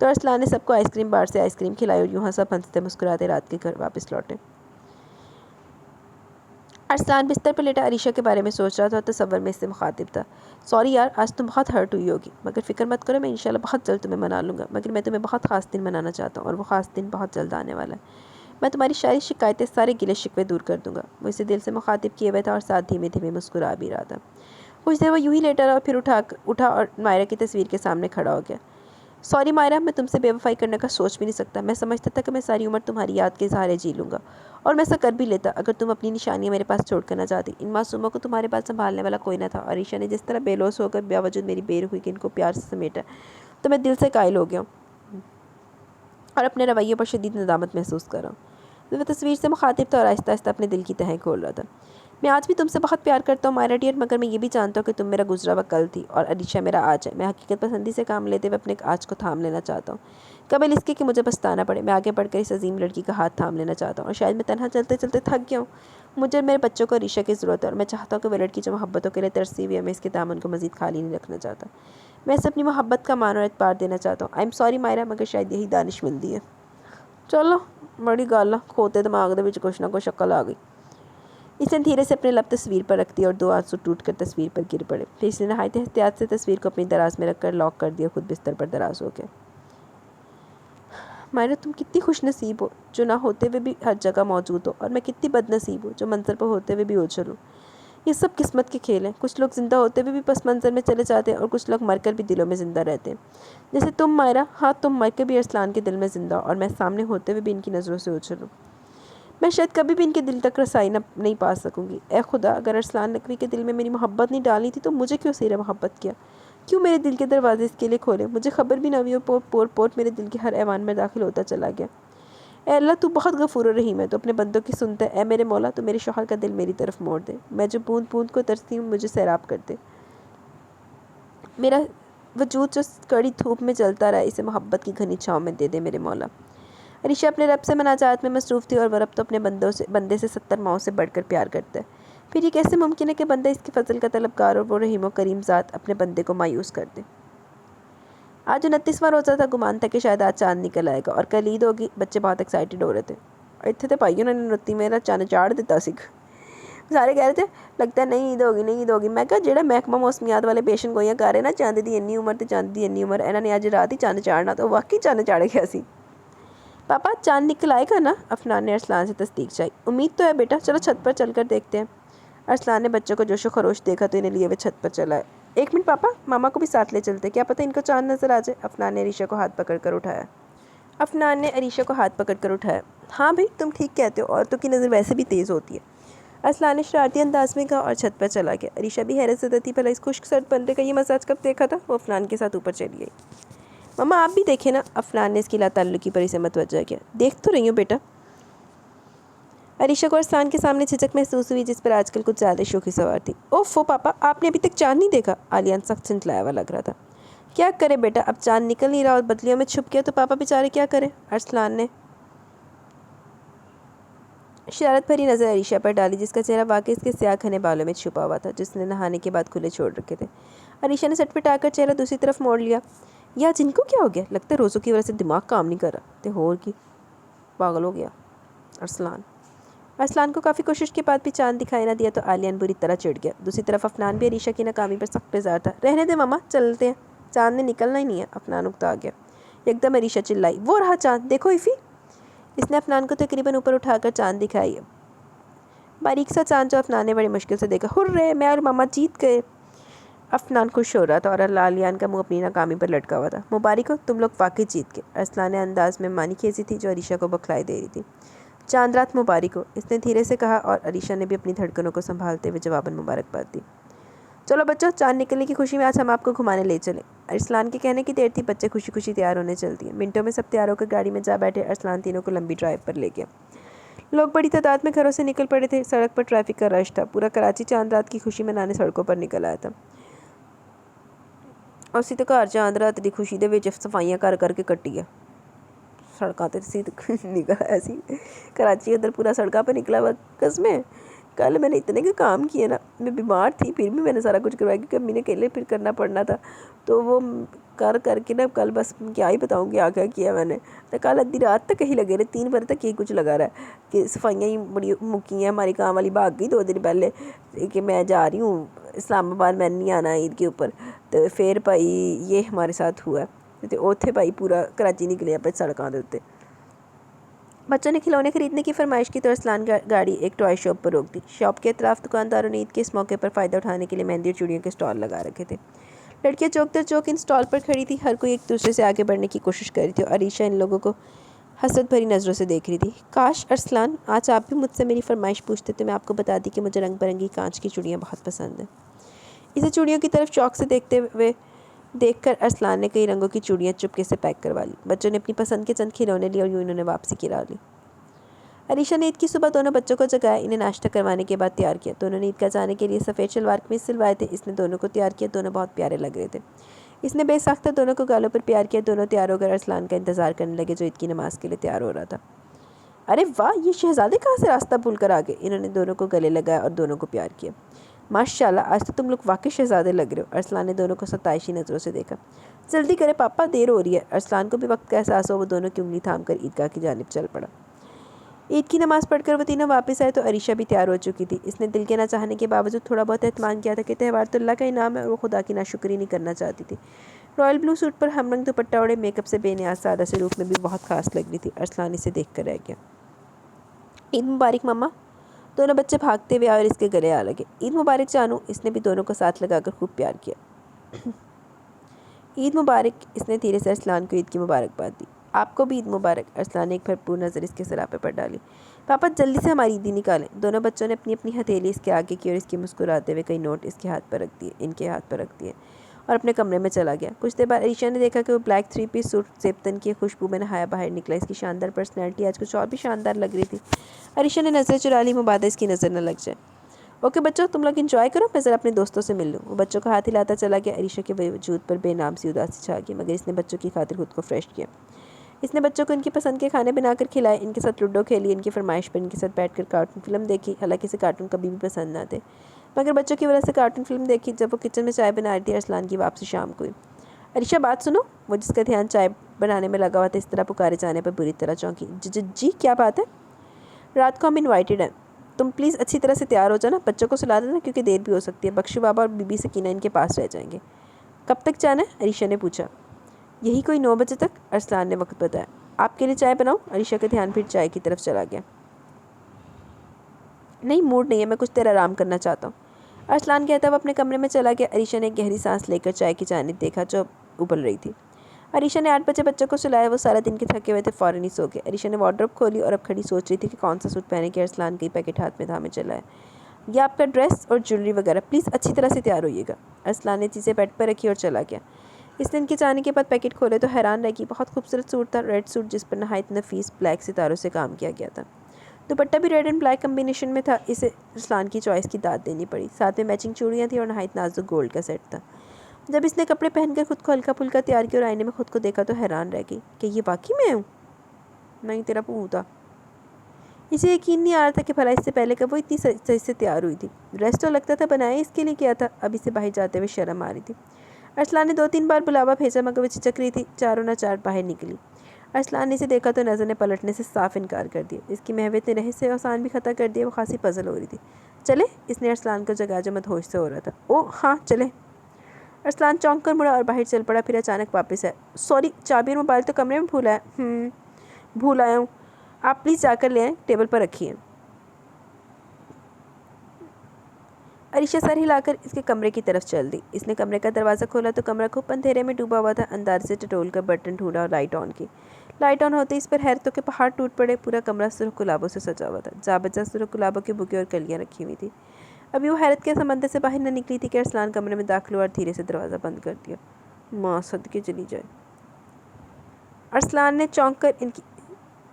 तो अरसलान ने सबको आइसक्रीम बार से आइसक्रीम खिलाई और यूँ सब हंसते मुस्कुराते रात के घर वापस लौटे। अरसलान बिस्तर पर लेटा अरीशा के बारे में सोच रहा था और तसव्वुर में इससे मुखातिब था। सॉरी यार, आज तुम बहुत हर्ट हुई होगी, मगर फ़िक्र मत करो, मैं इंशाल्लाह बहुत जल्द तुम्हें मना लूँगा। मगर मैं तुम्हें बहुत ख़ास दिन मनाना चाहता हूँ और वो ख़ास दिन बहुत जल्द आने वाला है। मैं तुम्हारी सारी शिकायतें, सारे गिले शिकवे दूर कर दूँगा। वो इसे दिल से मुखातिब किए हुए था और साथ धीमे धीमे मुस्कुरा भी रहा था। कुछ देर वो यूँ ही लेटा रहा और फिर उठा और मायरा की तस्वीर के सामने खड़ा हो गया। सॉरी मायरा, मैं तुमसे बेवफाई करने का सोच भी नहीं सकता। मैं समझता था कि मैं सारी उम्र तुम्हारी याद के सहारे जी लूँगा और मैं ऐसा कर भी लेता अगर तुम अपनी निशानियाँ मेरे पास छोड़ कर ना जाती। इन मासूमों को तुम्हारे पास संभालने वाला कोई ना था। और ईशा ने जिस तरह बेलौस होकर बावजूद मेरी बेरुखी के इनको प्यार से समेटा तो मैं दिल से कायल हो गया हूँ। और अपने रवैये पर शदीद नदामत महसूस कर रहा हूँ। वह तस्वीर से मुखातिब था और आहिस्ता आहिस्ता अपने दिल की तहें खोल रहा था। मैं आज भी तुमसे बहुत प्यार करता हूँ मायरा डियर, मगर मैं ये भी जानता हूँ कि तुम मेरा गुजरा हुआ कल थी और अलीशा मेरा आज है। मैं हकीकत पसंदी से काम लेते हुए अपने आज को थाम लेना चाहता हूँ, कबल इसके कि मुझे पछताना पड़े। मैं आगे बढ़कर इस अजीम लड़की का हाथ थाम लेना चाहता हूँ और शायद मैं तनहा चलते चलते थक गया हूँ। मुझे और मेरे बच्चों को अलीशा की ज़रूरत है और मैं चाहता हूँ कि वह लड़की जो मोहब्बतों के लिए तरसी हुई है, मैं इसके दामन को मज़ीद खाली नहीं रखना चाहता। मैं इसे अपनी मोहब्बत का मान और एतबार देना चाहता हूँ। आई एम सॉरी मायरा, मगर शायद यही दानिश मिलती है। चलो बड़ी गल आ, खोते दिमाग दे विच कुछ ना कुछ शक्ल आ गई। इसने धीरे से अपने लब तस्वीर पर रख दिया और 2 आंसू टूट कर तस्वीर पर गिर पड़े। फिर इसने नहायत एहतियात से तस्वीर को अपनी दराज में रखकर लॉक कर दिया, खुद बिस्तर पर दराज हो गया। मायरा तुम कितनी खुशनसीब हो जो ना होते हुए भी हर जगह मौजूद हो, और मैं कितनी बदनसीब हूँ जो मंजर पर होते हुए भी ओझल हूँ। ये सब किस्मत के खेल हैं। कुछ लोग ज़िंदा होते हुए भी पस मंज़र में चले जाते हैं और कुछ लोग मरकर भी दिलों में ज़िंदा रहते हैं, जैसे तुम मायरा। हाँ, तुम मरकर भी अरसलान के दिल में ज़िंदा, और मैं सामने होते हुए भी इनकी नज़रों से ओझल हूँ। मैं शायद कभी भी इनके दिल तक रसाई नहीं पा सकूंगी। ए खुदा, अगर अरसलान नकवी के दिल में मेरी मोहब्बत नहीं डालनी थी तो मुझे क्यों सिरे मोहब्बत किया? क्यों मेरे दिल के दरवाजे इसके लिए खोले? मुझे खबर भी ना हुई, पोर पोर मेरे दिल के हर ऐवान में दाखिल होता चला गया। ए अल्लाह, तू बहुत गफूर रहीम है, तो अपने बंदों की सुनता है। ए मेरे मौला, तो मेरे शौहर का दिल मेरी तरफ मोड़ दे। मैं जो बूंद बूंद को तरसती हूँ, मुझे सैराब कर दे। मेरा वजूद जो कड़ी धूप में जलता रहा, इसे मोहब्बत की घनी छाँव में दे दे मेरे मौला। अलीशा अपने रब से मनाजात में मसरूफ़ थी और वह रब तो अपने बंदे से 70 माओं से बढ़कर प्यार करता है। फिर ये कैसे मुमकिन है कि बंदा इसके फजल का तलबगार और वो रहीम व करीम ज़ात अपने बंदे को मायूस कर दे। आज 29वां रोज़ा था। गुमान था कि शायद आज चांद निकल आएगा और कल ईद होगी। बच्चे बहुत एक्साइटेड हो रहे थे। इतने तो भाई उन्होंने 29 चंद चाड़ दिता सी। सारे कह रहे थे लगता है नहीं ईद होगी, नहीं ईद होगी। मैं कहा जेड़ा महकमा मौसमियात वाले पेशन गोइयां कर रहे ना, चंद की इन्नी उम्र तो चंद की इन्नी उम्र, इन्होंने अज रात ही चंद चाड़ना, तो वाकई चंद चाड़ गया सी। पापा चांद निकल आएगा ना? अफनान ने अरसलान से तस्दीक चाहिए। उम्मीद तो है बेटा, चलो छत पर चलकर देखते हैं। अरसलान ने बच्चों को जोशो खरोश देखा तो इन्हें लिए वे छत पर चला है। 1 मिनट पापा, मामा को भी साथ ले चलते, क्या पता इनको चांद नजर आ जाए। अफनान ने अरीशा को हाथ पकड़ कर उठाया। हाँ भाई, तुम ठीक कहते हो, औरतों की नज़र वैसे भी तेज़ होती है। अरसलान ने शरारती अंदाज में कहा और छत पर चला गया। अरीशा भी हैरत से थी, भला इस खुश्क सर्द बंदे का ये मजाज कब देखा था। वो अफनान के साथ ऊपर चली गई। मम्मा आप भी देखें ना। अफनान ने इसकी लाताल्लुकी पर इसे मतवज्जा किया। देख तो रही हूँ बेटा। अरीशा को अरसलान के सामने झिझक महसूस हुई, जिस पर आजकल कुछ ज़्यादा शोखी सवार थी। ओफो पापा, आपने अभी तक चांद नहीं देखा? आलियान सख्त चिंतलाया हुआ लग रहा था। क्या करे बेटा, अब चांद निकल नहीं रहा और बदलियों में छुप गया तो पापा बेचारे क्या करें। अरसलान ने शरारत भरी नज़र अरीशा पर डाली, जिसका चेहरा वाकई इसके स्याह घने बालों में छुपा हुआ था, जिसने नहाने के बाद खुले छोड़ रखे थे। अरीशा ने सटपटाकर चेहरा दूसरी तरफ मोड़ लिया। या जिनको क्या हो गया? लगता है रोज़ों की वजह से दिमाग काम नहीं कर रहा, तो होर की पागल हो गया अरसलान को काफ़ी कोशिश के बाद भी चांद दिखाई ना दिया तो आलियान बुरी तरह चिढ़ गया। दूसरी तरफ अफनान भी अरीशा की नाकामी पर सख्त बेजार था। रहने दे मामा, चलते हैं, चांद ने निकलना ही नहीं है। अफनान उकता आ गया। एकदम अरीशा चिल्लाई, वो रहा चांद, देखो इफ़ी। इसने अफनान को तकरीबन ऊपर उठाकर चांद दिखाई है। बारीक सा चांद जो अफनान ने बड़ी मुश्किल से देखा। हुर्रे, मैं और मामा जीत गए। अफनान खुश हो रहा था और आलियान का मुंह अपनी नाकामी पर लटका हुआ था। मुबारक हो, तुम लोग वाकई जीत गए। अरसलान ने अंदाज में मानी खेजी थी जो अरीशा को बखलाई दे रही थी। चांद रात मुबारक हो, इसने धीरे से कहा और अरीशा ने भी अपनी धड़कनों को संभालते हुए जवाबन मुबारकबाद दी। चलो बच्चों, चांद निकलने की खुशी में आज हम आपको घुमाने ले चले। अरसलान के कहने की देर थी, बच्चे खुशी खुशी तैयार होने चलती हैं। मिनटों में सब तैयार होकर गाड़ी में जा बैठे। अरसलान तीनों को लंबी ड्राइव पर ले गया। लोग बड़ी तादाद में घरों से निकल पड़े थे। सड़क पर ट्रैफिक का रश था। पूरा कराची चांद रात की खुशी मनाने सड़कों पर निकल आया था। उसी तो घर चांद रात की खुशी के सफाइयां कर करके कट्टी है। सड़क तो सी निकल ऐसी कराची उधर पूरा सड़कों पर निकला हुआ। कसमें कल मैंने इतने के काम किए ना, मैं बीमार थी फिर भी मैंने सारा कुछ करवाया क्योंकि अम्मी ने अकेले फिर करना पड़ना था। तो वो कर करके ना कल बस क्या ही बताऊँ क्या क्या किया मैंने। तो कल अद्धी रात तक कहीं लगे रहे, 3 बजे तक यही कुछ लगा रहा है कि सफाइयाँ ही बड़ी मुक्की हैं। हमारी काम वाली भाग गई 2 दिन पहले कि मैं जा रही हूँ इस्लामाबाद, मैंने नहीं आना ईद के ऊपर। तो फिर भाई ये हमारे साथ हुआ। तो उत्थे भाई पूरा कराची निकले आप सड़कों के उत्ते। बच्चों ने खिलौने खरीदने की फरमाइश की तो अरसलान गाड़ी एक टॉय शॉप पर रोक दी। शॉप के अतराफ दुकानदारों ने ईद के इस मौके पर फ़ायदा उठाने के लिए मेहंदी और चूड़ियों के स्टॉल लगा रखे थे। लड़कियां चौक दर चौक इन स्टॉल पर खड़ी थी। हर कोई एक दूसरे से आगे बढ़ने की कोशिश कर रही थी और अरीशा इन लोगों को हसरत भरी नज़रों से देख रही थी। काश अरसलान आज आप भी मुझसे मेरी फरमाइश पूछते तो मैं आपको बता दी कि मुझे रंग बिरंगी कांच की चूड़ियाँ बहुत पसंद हैं। इसे चूड़ियों की तरफ चौक से देखते हुए देखकर अरसलान ने कई रंगों की चूड़ियाँ चुपके से पैक करवा ली। बच्चों ने अपनी पसंद के चंद खिलौने लिए और यूं इन्होंने वापसी गिरा ली। अरीशा ने ईद की सुबह दोनों बच्चों को जगाया, इन्हें नाश्ता करवाने के बाद तैयार किया। दोनों ने ईदगाह जाने के लिए सफ़ेद शलवार कमीज सिलवाए थे। इसने दोनों को तैयार किया, दोनों बहुत प्यारे लग रहे थे। इसने बेसाख्ता दोनों को गालों पर प्यार किया। दोनों तैयार होकर अरसलान का इंतजार करने लगे जो ईद की नमाज के लिए तैयार हो रहा था। अरे वाह, ये शहजादे कहाँ से रास्ता भूल कर आ गए। इन्होंने दोनों को गले लगाया और दोनों को प्यार किया। माशाल्लाह, आज तो तुम लोग वाकई शहजादे लग रहे हो। अरसलान ने दोनों को सताइशी नज़रों से देखा। जल्दी करे पापा, देर हो रही है। अरसलान को भी वक्त का एहसास हो। वो दोनों की उंगली थाम कर ईदगाह की जानिब चल पड़ा। ईद की नमाज़ पढ़कर वो तीनों वापस आए तो अरीशा भी तैयार हो चुकी थी। इसने दिल के ना चाहने के बावजूद थोड़ा बहुत एहतमाम किया था कि त्यौहार तो अल्लाह का इनाम है और वो खुदा की नाशुक्री नहीं करना चाहती थी। रॉयल ब्लू सूट पर हमरंग दुपट्टा ओढ़े मेकअप से बेनियाज सादा से रूप में भी बहुत खास लग रही थी। अरसलान इसे देख कर रह गया। ईद मुबारक मम्मा। दोनों बच्चे भागते हुए आए और इसके गले आ लगे। ईद मुबारक जानू। इसने भी दोनों को साथ लगाकर खूब प्यार किया। ईद मुबारक। इसने धीरे से अरसलान को ईद की मुबारकबाद दी। आपको भी ईद मुबारक। अरसलान ने एक भरपूर नज़र इसके सरापे पर डाली। पापा जल्दी से हमारी ईदी निकालें। दोनों बच्चों ने अपनी अपनी हथेली इसके आगे की और इसके मुस्कुराते हुए कई नोट इसके हाथ पर रख दिए, इनके हाथ पर रख दिए और अपने कमरे में चला गया। कुछ देर बाद अरीशा ने देखा कि वो ब्लैक 3 पीस सूट जेबतन की खुशबू में नहाया बाहर निकला। इसकी शानदार पर्सनैलिटी आज कुछ और भी शानदार लग रही थी। अरीशा ने नज़रें चुरा ली, मुबादा इसकी नज़र न लग जाए। ओके बच्चों, तुम लोग एंजॉय करो, मैं ज़रा अपने दोस्तों से मिल लूँ। वो बच्चों का हाथ हिलाता चला गया। अरीशा के वजूद पर बेनाम सी उदासी छा गई, मगर इसने बच्चों की खातिर खुद को फ्रेश किया। इसने बच्चों को इनकी पसंद के खाने बनाकर खिलाए, इनके साथ लूडो खेली, इनकी फरमाइश पर इनके साथ बैठकर कार्टून फिल्म देखी। हालांकि इसे कार्टून कभी भी पसंद ना थे, मगर बच्चों की वजह से कार्टून फिल्म देखी। जब वो किचन में चाय बना रही थी, अरसलान की वापसी शाम को हुई। अरीशा बात सुनो। वो जिसका ध्यान चाय बनाने में लगा हुआ था, इस तरह पुकारे जाने पर बुरी तरह चौंकी। जी क्या बात है? रात को हम इन्वाइटेड हैं, तुम प्लीज़ अच्छी तरह से तैयार हो जाना। बच्चों को सुला देना क्योंकि देर भी हो सकती है। बख्शू बाबा और बीबी सकीना इनके पास रह जाएंगे। कब तक जाना है? अरीशा ने पूछा। यही कोई 9 बजे तक। अरसलान ने वक्त बताया। आपके लिए चाय बनाऊं? अरीशा का ध्यान फिर चाय की तरफ चला गया। नहीं, मूड नहीं है, मैं कुछ देर आराम करना चाहता हूँ। अरसलान कहता हुआ अपने कमरे में चला गया। अरीशा ने गहरी सांस लेकर चाय की जानिब देखा जो उबल रही थी। अरीशा ने 8 बजे बच्चों को सुलाया। वो सारा दिन के थके हुए थे, फ़ौरन ही सो गए। अरीशा ने वार्डरोब खोली और अब खड़ी सोच रही थी कि कौन सा सूट पहने के। अरसलान कई पैकेट हाथ में थामे चला है। यह आपका ड्रेस और ज्वेलरी वगैरह, प्लीज़ अच्छी तरह से तैयार होइएगा। अरसलान ने चीज़ें बेड पर रखी और चला गया। इसने इनके जाने के बाद पैकेट खोले तो हैरान रह गई। बहुत खूबसूरत सूट था, रेड सूट जिस पर नहायत नफीस ब्लैक सितारों से काम किया गया था। दुपट्टा भी रेड एंड ब्लैक कम्बिनेशन में था। इसे अरसलान की चॉइस की दाद देनी पड़ी। साथ में मैचिंग चूड़ियाँ थी और नहायत नाजुक गोल्ड का सेट था। जब इसने कपड़े पहनकर खुद को हल्का फुल्का तैयार किया और आईने में खुद को देखा तो हैरान रह गई कि ये वाकई मैं हूँ। नहीं, तेरा भूत था। इसे यकीन नहीं आ रहा था कि भला इससे पहले कब वो इतनी सही से तैयार हुई थी। ड्रेस तो लगता था बनाया इसके लिए किया था। अब इसे बाहर जाते हुए शर्म आ रही थी। अरसलान ने 2-3 बार बुलावा भेजा, मगर वो चिचक रही थी। चारों ना चार बाहर निकली। अरसलान ने इसे देखा तो नज़र ने पलटने से साफ इनकार कर दिया। इसकी महवियत ने रहे से आसान भी खता कर दिया। वो खासी पजल हो रही थी। चले? इसने अरसलान को जगह जो मदहोश से हो रहा था। ओह हाँ चले। अरसलान चौंक कर मुड़ा और बाहर चल पड़ा। फिर अचानक वापस आया। सॉरी, चाबी और मोबाइल तो कमरे में भूल आया। भूल आया हूँ, आप प्लीज़ जाकर ले आएँ, टेबल पर रखिए। अरीशा सर हिलाकर इसके कमरे की तरफ चल दी। इसने कमरे का दरवाज़ा खोला तो कमरा खूब अंधेरे में डूबा हुआ था। अंदाज से टटोल कर बटन ढूंढा और लाइट ऑन की। लाइट ऑन होते इस पर हैरतों के पहाड़ टूट पड़े। पूरा कमरा सुर्ख गुलाबों से सजा हुआ था। जा बजा सुर्ख गुलाबों के बुके और कलियाँ रखी हुई थी। अभी वो हैरत के समंदर से बाहर न निकली थी कि अरसलान कमरे में दाखिल हुआ और धीरे से दरवाज़ा बंद कर दिया। माँ सदके चली जाए।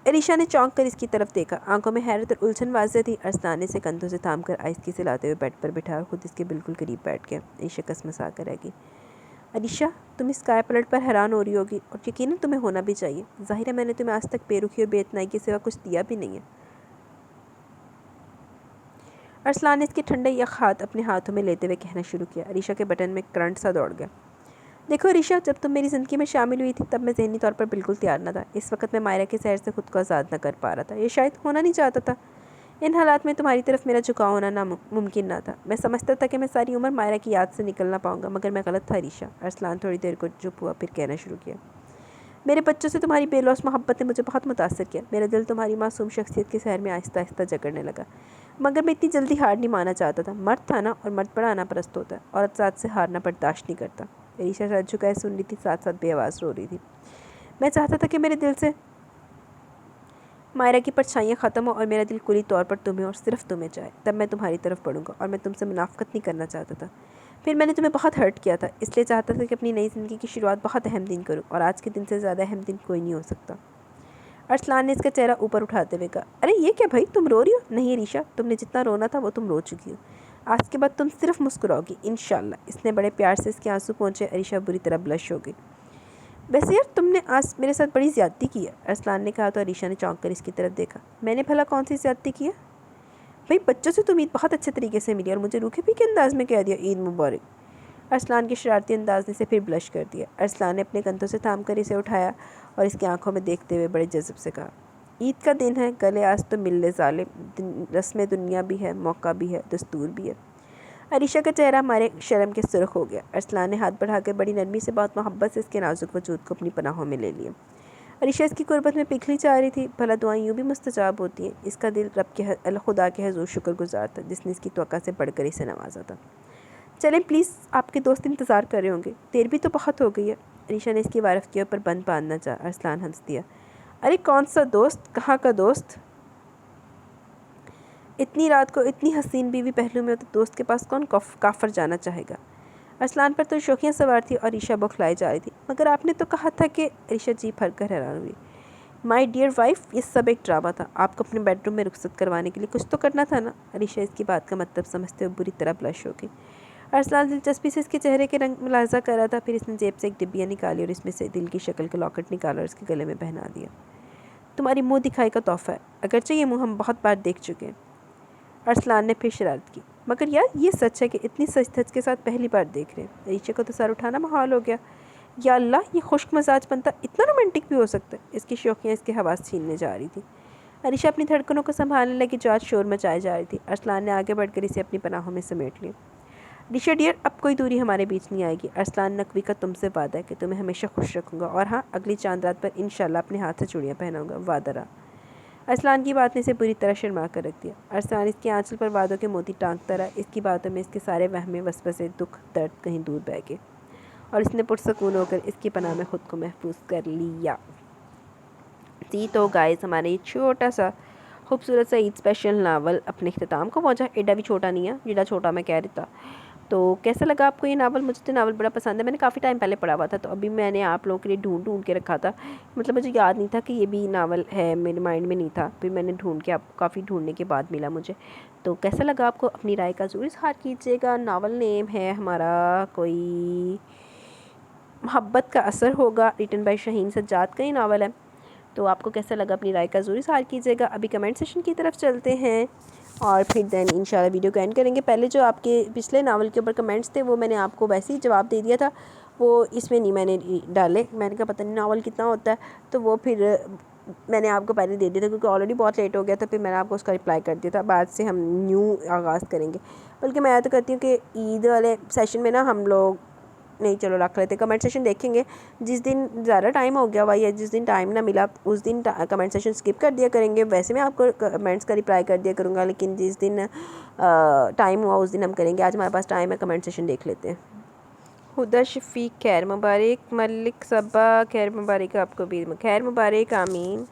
अरीशा ने चौंक कर इसकी तरफ देखा। आंखों में हैरत और उलझन वाज़ेह थी। अरसलान ने इसे कंधों से थाम कर आहिस्ती से लाते हुए बेड पर बिठाया और खुद इसके बिल्कुल करीब बैठ गया। अरीशा कसमसा कर रह गई। अरीशा, तुम इस काय पलट पर हैरान हो रही होगी और यकीनन तुम्हें होना भी चाहिए। जाहिर है मैंने तुम्हें आज तक बेरुखी और बेइतनाई के सिवा कुछ दिया भी नहीं है। अरसलान ने इसके ठंडे यख हाथ अपने हाथों में लेते हुए कहना शुरू किया। अरीशा के बटन में करंट सा दौड़ गया। देखो अरीशा, जब तुम मेरी ज़िंदगी में शामिल हुई थी तब मैं ज़हनी तौर पर बिल्कुल तैयार न था। इस वक्त मैं मायरा के सहर से खुद को आज़ाद न कर पा रहा था। ये शायद होना नहीं चाहता था। इन हालात में तुम्हारी तरफ मेरा झुकाव होना नामुमकिन ना था। मैं समझता था कि मैं सारी उम्र मायरा की याद से निकल ना पाऊंगा, मगर मैं गलत था अरीशा। अरसलान थोड़ी देर को चुप हुआ, फिर कहना शुरू किया। मेरे बच्चों से तुम्हारी बेलौस मोहब्बत ने मुझे बहुत मुतासर किया। मेरा दिल तुम्हारी मासूम शख्सियत के सहर में आहिस्ता आहिस्ता जगड़ने लगा, मगर मैं इतनी जल्दी हार नहीं माना चाहता था। मर्द था ना, और मर्द बड़ा आनापरस्त होता है। औरत साथ से हारना बर्दाश्त नहीं करता। अरीशा सर झुकाए सुन रही थी, साथ साथ बेआवाज़ रो रही थी। मैं चाहता था कि मेरे दिल से मायरा की परछाइयाँ ख़त्म हो और मेरा दिल कुली तौर पर तुम्हें और सिर्फ तुम्हें चाहे। तब मैं तुम्हारी तरफ बढ़ूंगा और मैं तुमसे मुनाफ़कत नहीं करना चाहता था। फिर मैंने तुम्हें बहुत हर्ट किया था, इसलिए चाहता था कि अपनी नई ज़िंदगी की शुरुआत बहुत अहम दिन करूँ, और आज के दिन से ज़्यादा अहम दिन कोई नहीं हो सकता। अरसलान ने इसका चेहरा ऊपर उठाते हुए कहा, अरे ये क्या भाई, तुम रो रही हो? नहीं अरीशा, तुमने जितना रोना था वो तुम रो चुकी हो। आज के बाद तुम सिर्फ मुस्कुराओगी इंशाल्लाह। इसने बड़े प्यार से इसके आंसू पहुँचे। अरीशा बुरी तरह ब्लश हो गई। वैसे यार तुमने आज मेरे साथ बड़ी ज़्यादती की है, अरसलान ने कहा तो अरीशा ने चौंक कर इसकी तरफ देखा। मैंने भला कौन सी ज़्यादती की है? भाई बच्चों से तुम ईद बहुत अच्छे तरीके से मिली और मुझे रूखे पी के अंदाज में कह दिया ईद मुबारक। अरसलान के शरारती अंदाज ने इसे फिर ब्लश कर दिया। अरसलान ने अपने कंधों से थाम कर इसे उठाया और इसकी आंखों में देखते हुए बड़े जज्ब से कहा, ईद का दिन है, गले आज तो मिल ले ज़ालिम। रस्म दुनिया भी है, मौका भी है, दस्तूर भी है। अरीशा का चेहरा हमारे शर्म के सुर्ख हो गया। अरसलान ने हाथ बढ़ाकर बड़ी नरमी से बहुत मोहब्बत से इसके नाजुक वजूद को अपनी पनाहों में ले लिया। अरीशा इसकी कुर्बत में पिघली जा रही थी। भला दुआएं यूँ भी मुस्तजाब होती हैं। इसका दिल रब के खुदा के हजूर शुक्रगुजार था जिसने इसकी त्वक्का से बढ़कर इसे नवाजा था। चलें प्लीज़, आपके दोस्त इंतज़ार कर रहे होंगे, देर भी तो बहुत हो गई है। अरीशा ने इसकी वारफ के ऊपर बंद बांधना चाहा। अरसलान हंस दिया, अरे कौन सा दोस्त, कहाँ का दोस्त? इतनी रात को इतनी हसीन बीवी पहलू में हो तो दोस्त के पास कौन काफर जाना चाहेगा। अरसलान पर तो शौकियाँ सवार थी और ईशा बौखलाई जा रही थी। मगर आपने तो कहा था कि, ईशा जी भर कर हैरान हुई। माई डियर वाइफ, ये सब एक ड्रामा था। आपको अपने बेडरूम में रुखसत करवाने के लिए कुछ तो करना था ना। अरीशा इसकी बात का मतलब समझते हुए बुरी तरह ब्लश हो गई। अरसलान दिलचस्पी से इसके चेहरे के रंग मुलाजा कर रहा था। फिर इसने जेब से एक डिब्बिया निकाली और इसमें से दिल की शक्ल का लॉकेट निकाला और इसके गले में पहना दिया। तुम्हारी मुँह दिखाई का तोहफा है, अगरचे ये मुँह हम बहुत बार देख चुके हैं। अरसलान ने फिर शरारत की, मगर यार ये सच है कि इतनी सच धज के साथ पहली बार देख रहे हैं। अरीशा को तो सर उठाना महाल हो गया। या अल्लाह, ये खुश्क मजाज बनता इतना रोमांटिक भी हो सकता है। इसकी शौकियाँ इसके हवास छीनने जा रही थी। अरीशा अपनी धड़कनों को संभालने लगी जो आज शोर मचाई जा रही थी। अरसलान ने आगे बढ़कर इसे अपनी पनाहों में समेट लिया। अरीशा डियर, अब कोई दूरी हमारे बीच नहीं आएगी। अरसलान नकवी का तुमसे वादा है कि तुम्हें हमेशा खुश रखूँगा, और हाँ, अगली चांद रात पर इंशाल्लाह अपने हाथ से चूड़ियाँ पहनाऊँगा, वादा रहा। अरसलान की बात ने इसे बुरी तरह शर्मा कर रख दिया। अरसलान इसके आंचल पर वादों के मोती टांगता रहा। इसकी बातों में इसके सारे वहमे वसवसे, दुख दर्द कहीं दूर बह गए और इसने पुरसकून होकर इसकी पनाह में ख़ुद को महफूज कर लिया। जी तो गाइस, हमारा ये छोटा सा खूबसूरत सा ईद स्पेशल नावल अपने अख्ताम को पहुँचा। एडा भी छोटा नहीं है जितना छोटा मैं कह रही था। तो कैसा लगा आपको ये नावल? मुझे तो नावल बड़ा पसंद है। मैंने काफ़ी टाइम पहले पढ़ा हुआ था, तो अभी मैंने आप लोगों के लिए ढूंढ के रखा था। मतलब मुझे याद नहीं था कि ये भी नावल है, मेरे माइंड में नहीं था। फिर मैंने ढूंढ के, आपको काफ़ी ढूंढने के बाद मिला मुझे। तो कैसा लगा आपको? अपनी राय का ज़रूर इज़हार कीजिएगा। नावल नेम है हमारा कोई मोहब्बत का असर होगा, रिटन बाय शाहीन सज्जाद का ही नावल है। तो आपको कैसा लगा? अपनी राय का ज़रूर इज़हार कीजिएगा। अभी कमेंट सेशन की तरफ चलते हैं और फिर देन इंशाल्लाह वीडियो को एंड करेंगे। पहले जो आपके पिछले नावल के ऊपर कमेंट्स थे वो मैंने आपको वैसे ही जवाब दे दिया था, वो इसमें नहीं मैंने डाले। मैंने कहा पता नहीं नावल कितना होता है, तो वो फिर मैंने आपको पहले दे दिया था क्योंकि ऑलरेडी बहुत लेट हो गया था। फिर मैंने आपको उसका रिप्लाई कर दिया था। बाद से हम न्यू आगाज़ करेंगे। बल्कि मैं तो कहती हूँ कि ईद वाले सेशन में ना हम लोग नहीं, चलो रख लेते, कमेंट सेशन देखेंगे। जिस दिन ज़्यादा टाइम हो गया हुआ या जिस दिन टाइम ना मिला उस दिन कमेंट सेशन स्किप कर दिया करेंगे। वैसे मैं आपको कमेंट्स का रिप्लाई कर दिया करूँगा, लेकिन जिस दिन टाइम हुआ उस दिन हम करेंगे। आज हमारे पास टाइम है, कमेंट सेशन देख लेते हैं। हुदा शफीक खैर मुबारक, मलिक सबा खैर मुबारक, आपको भी खैर मुबारक, आमीन।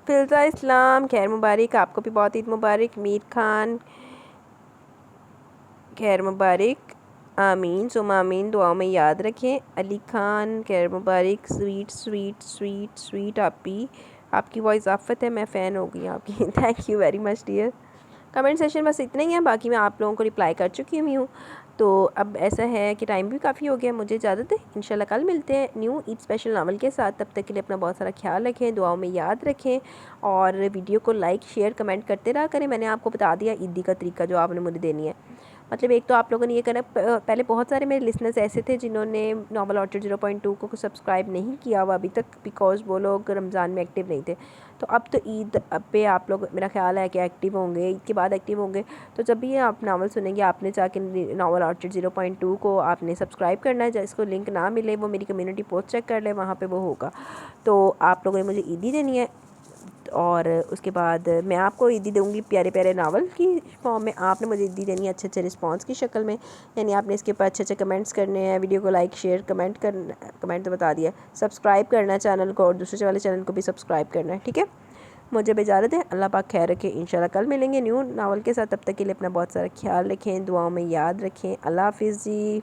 फिल्जा इस्लाम खैर मुबारक, आपको भी बहुत ईद मुबारक। मीर खान खैर मुबारक, आमीन सुमा आमीन, दुआओं में याद रखें। अली खान खैर मुबारक, स्वीट स्वीट स्वीट स्वीट आपी, आपकी वॉइस आफत है, मैं फ़ैन हो गई आपकी। Thank you very much dear. Comment session बस इतना ही है, बाकी मैं आप लोगों को रिप्लाई कर चुकी हूँ। तो अब ऐसा है कि टाइम भी काफ़ी हो गया, मुझे इजाज़त है। इंशाल्लाह कल मिलते हैं न्यू ईद स्पेशल नावल के साथ। तब तक के लिए अपना बहुत सारा ख्याल रखें, दुआओं में याद रखें और वीडियो को लाइक शेयर कमेंट करते रहा करें। मैंने आपको बता दिया ईदी का तरीका जो आपने मुझे देनी है। मतलब एक तो आप लोगों ने ये करना, पहले बहुत सारे मेरे लिसनर्स ऐसे थे जिन्होंने नॉवल ऑर्चिड 0.2 को सब्सक्राइब नहीं किया हुआ अभी तक, बिकॉज वो लोग रमज़ान में एक्टिव नहीं थे। तो अब तो ईद पे आप लोग, मेरा ख्याल है कि एक्टिव होंगे, ईद के बाद एक्टिव होंगे। तो जब भी आप नावल सुनेंगे आपने जाके नॉवल ऑर्चिड 0.2 को आपने सब्सक्राइब करना है। जिसको लिंक ना मिले वो मेरी कम्युनिटी पोस्ट चेक कर ले, वहाँ पे वो होगा। तो आप लोगों ने मुझे ईदी देनी है और उसके बाद मैं आपको ईदी दूँगी प्यारे प्यारे नावल की फॉर्म में। आपने मुझे ईदी देनी है अच्छे अच्छे रिस्पांस की शक्ल में, यानी आपने इसके ऊपर अच्छे अच्छे कमेंट्स करने हैं। वीडियो को लाइक शेयर कमेंट करना, कमेंट तो बता दिया, सब्सक्राइब करना है चैनल को और दूसरे वाले चैनल को भी सब्सक्राइब करना है, ठीक है। मुझे इजाज़त दें। अल्लाह पाक खैर रखे। इंशाल्लाह कल मिलेंगे न्यू नावल के साथ। तब तक के लिए अपना बहुत सारा ख्याल रखें, दुआओं में याद रखें। अल्लाह हाफिज़ जी।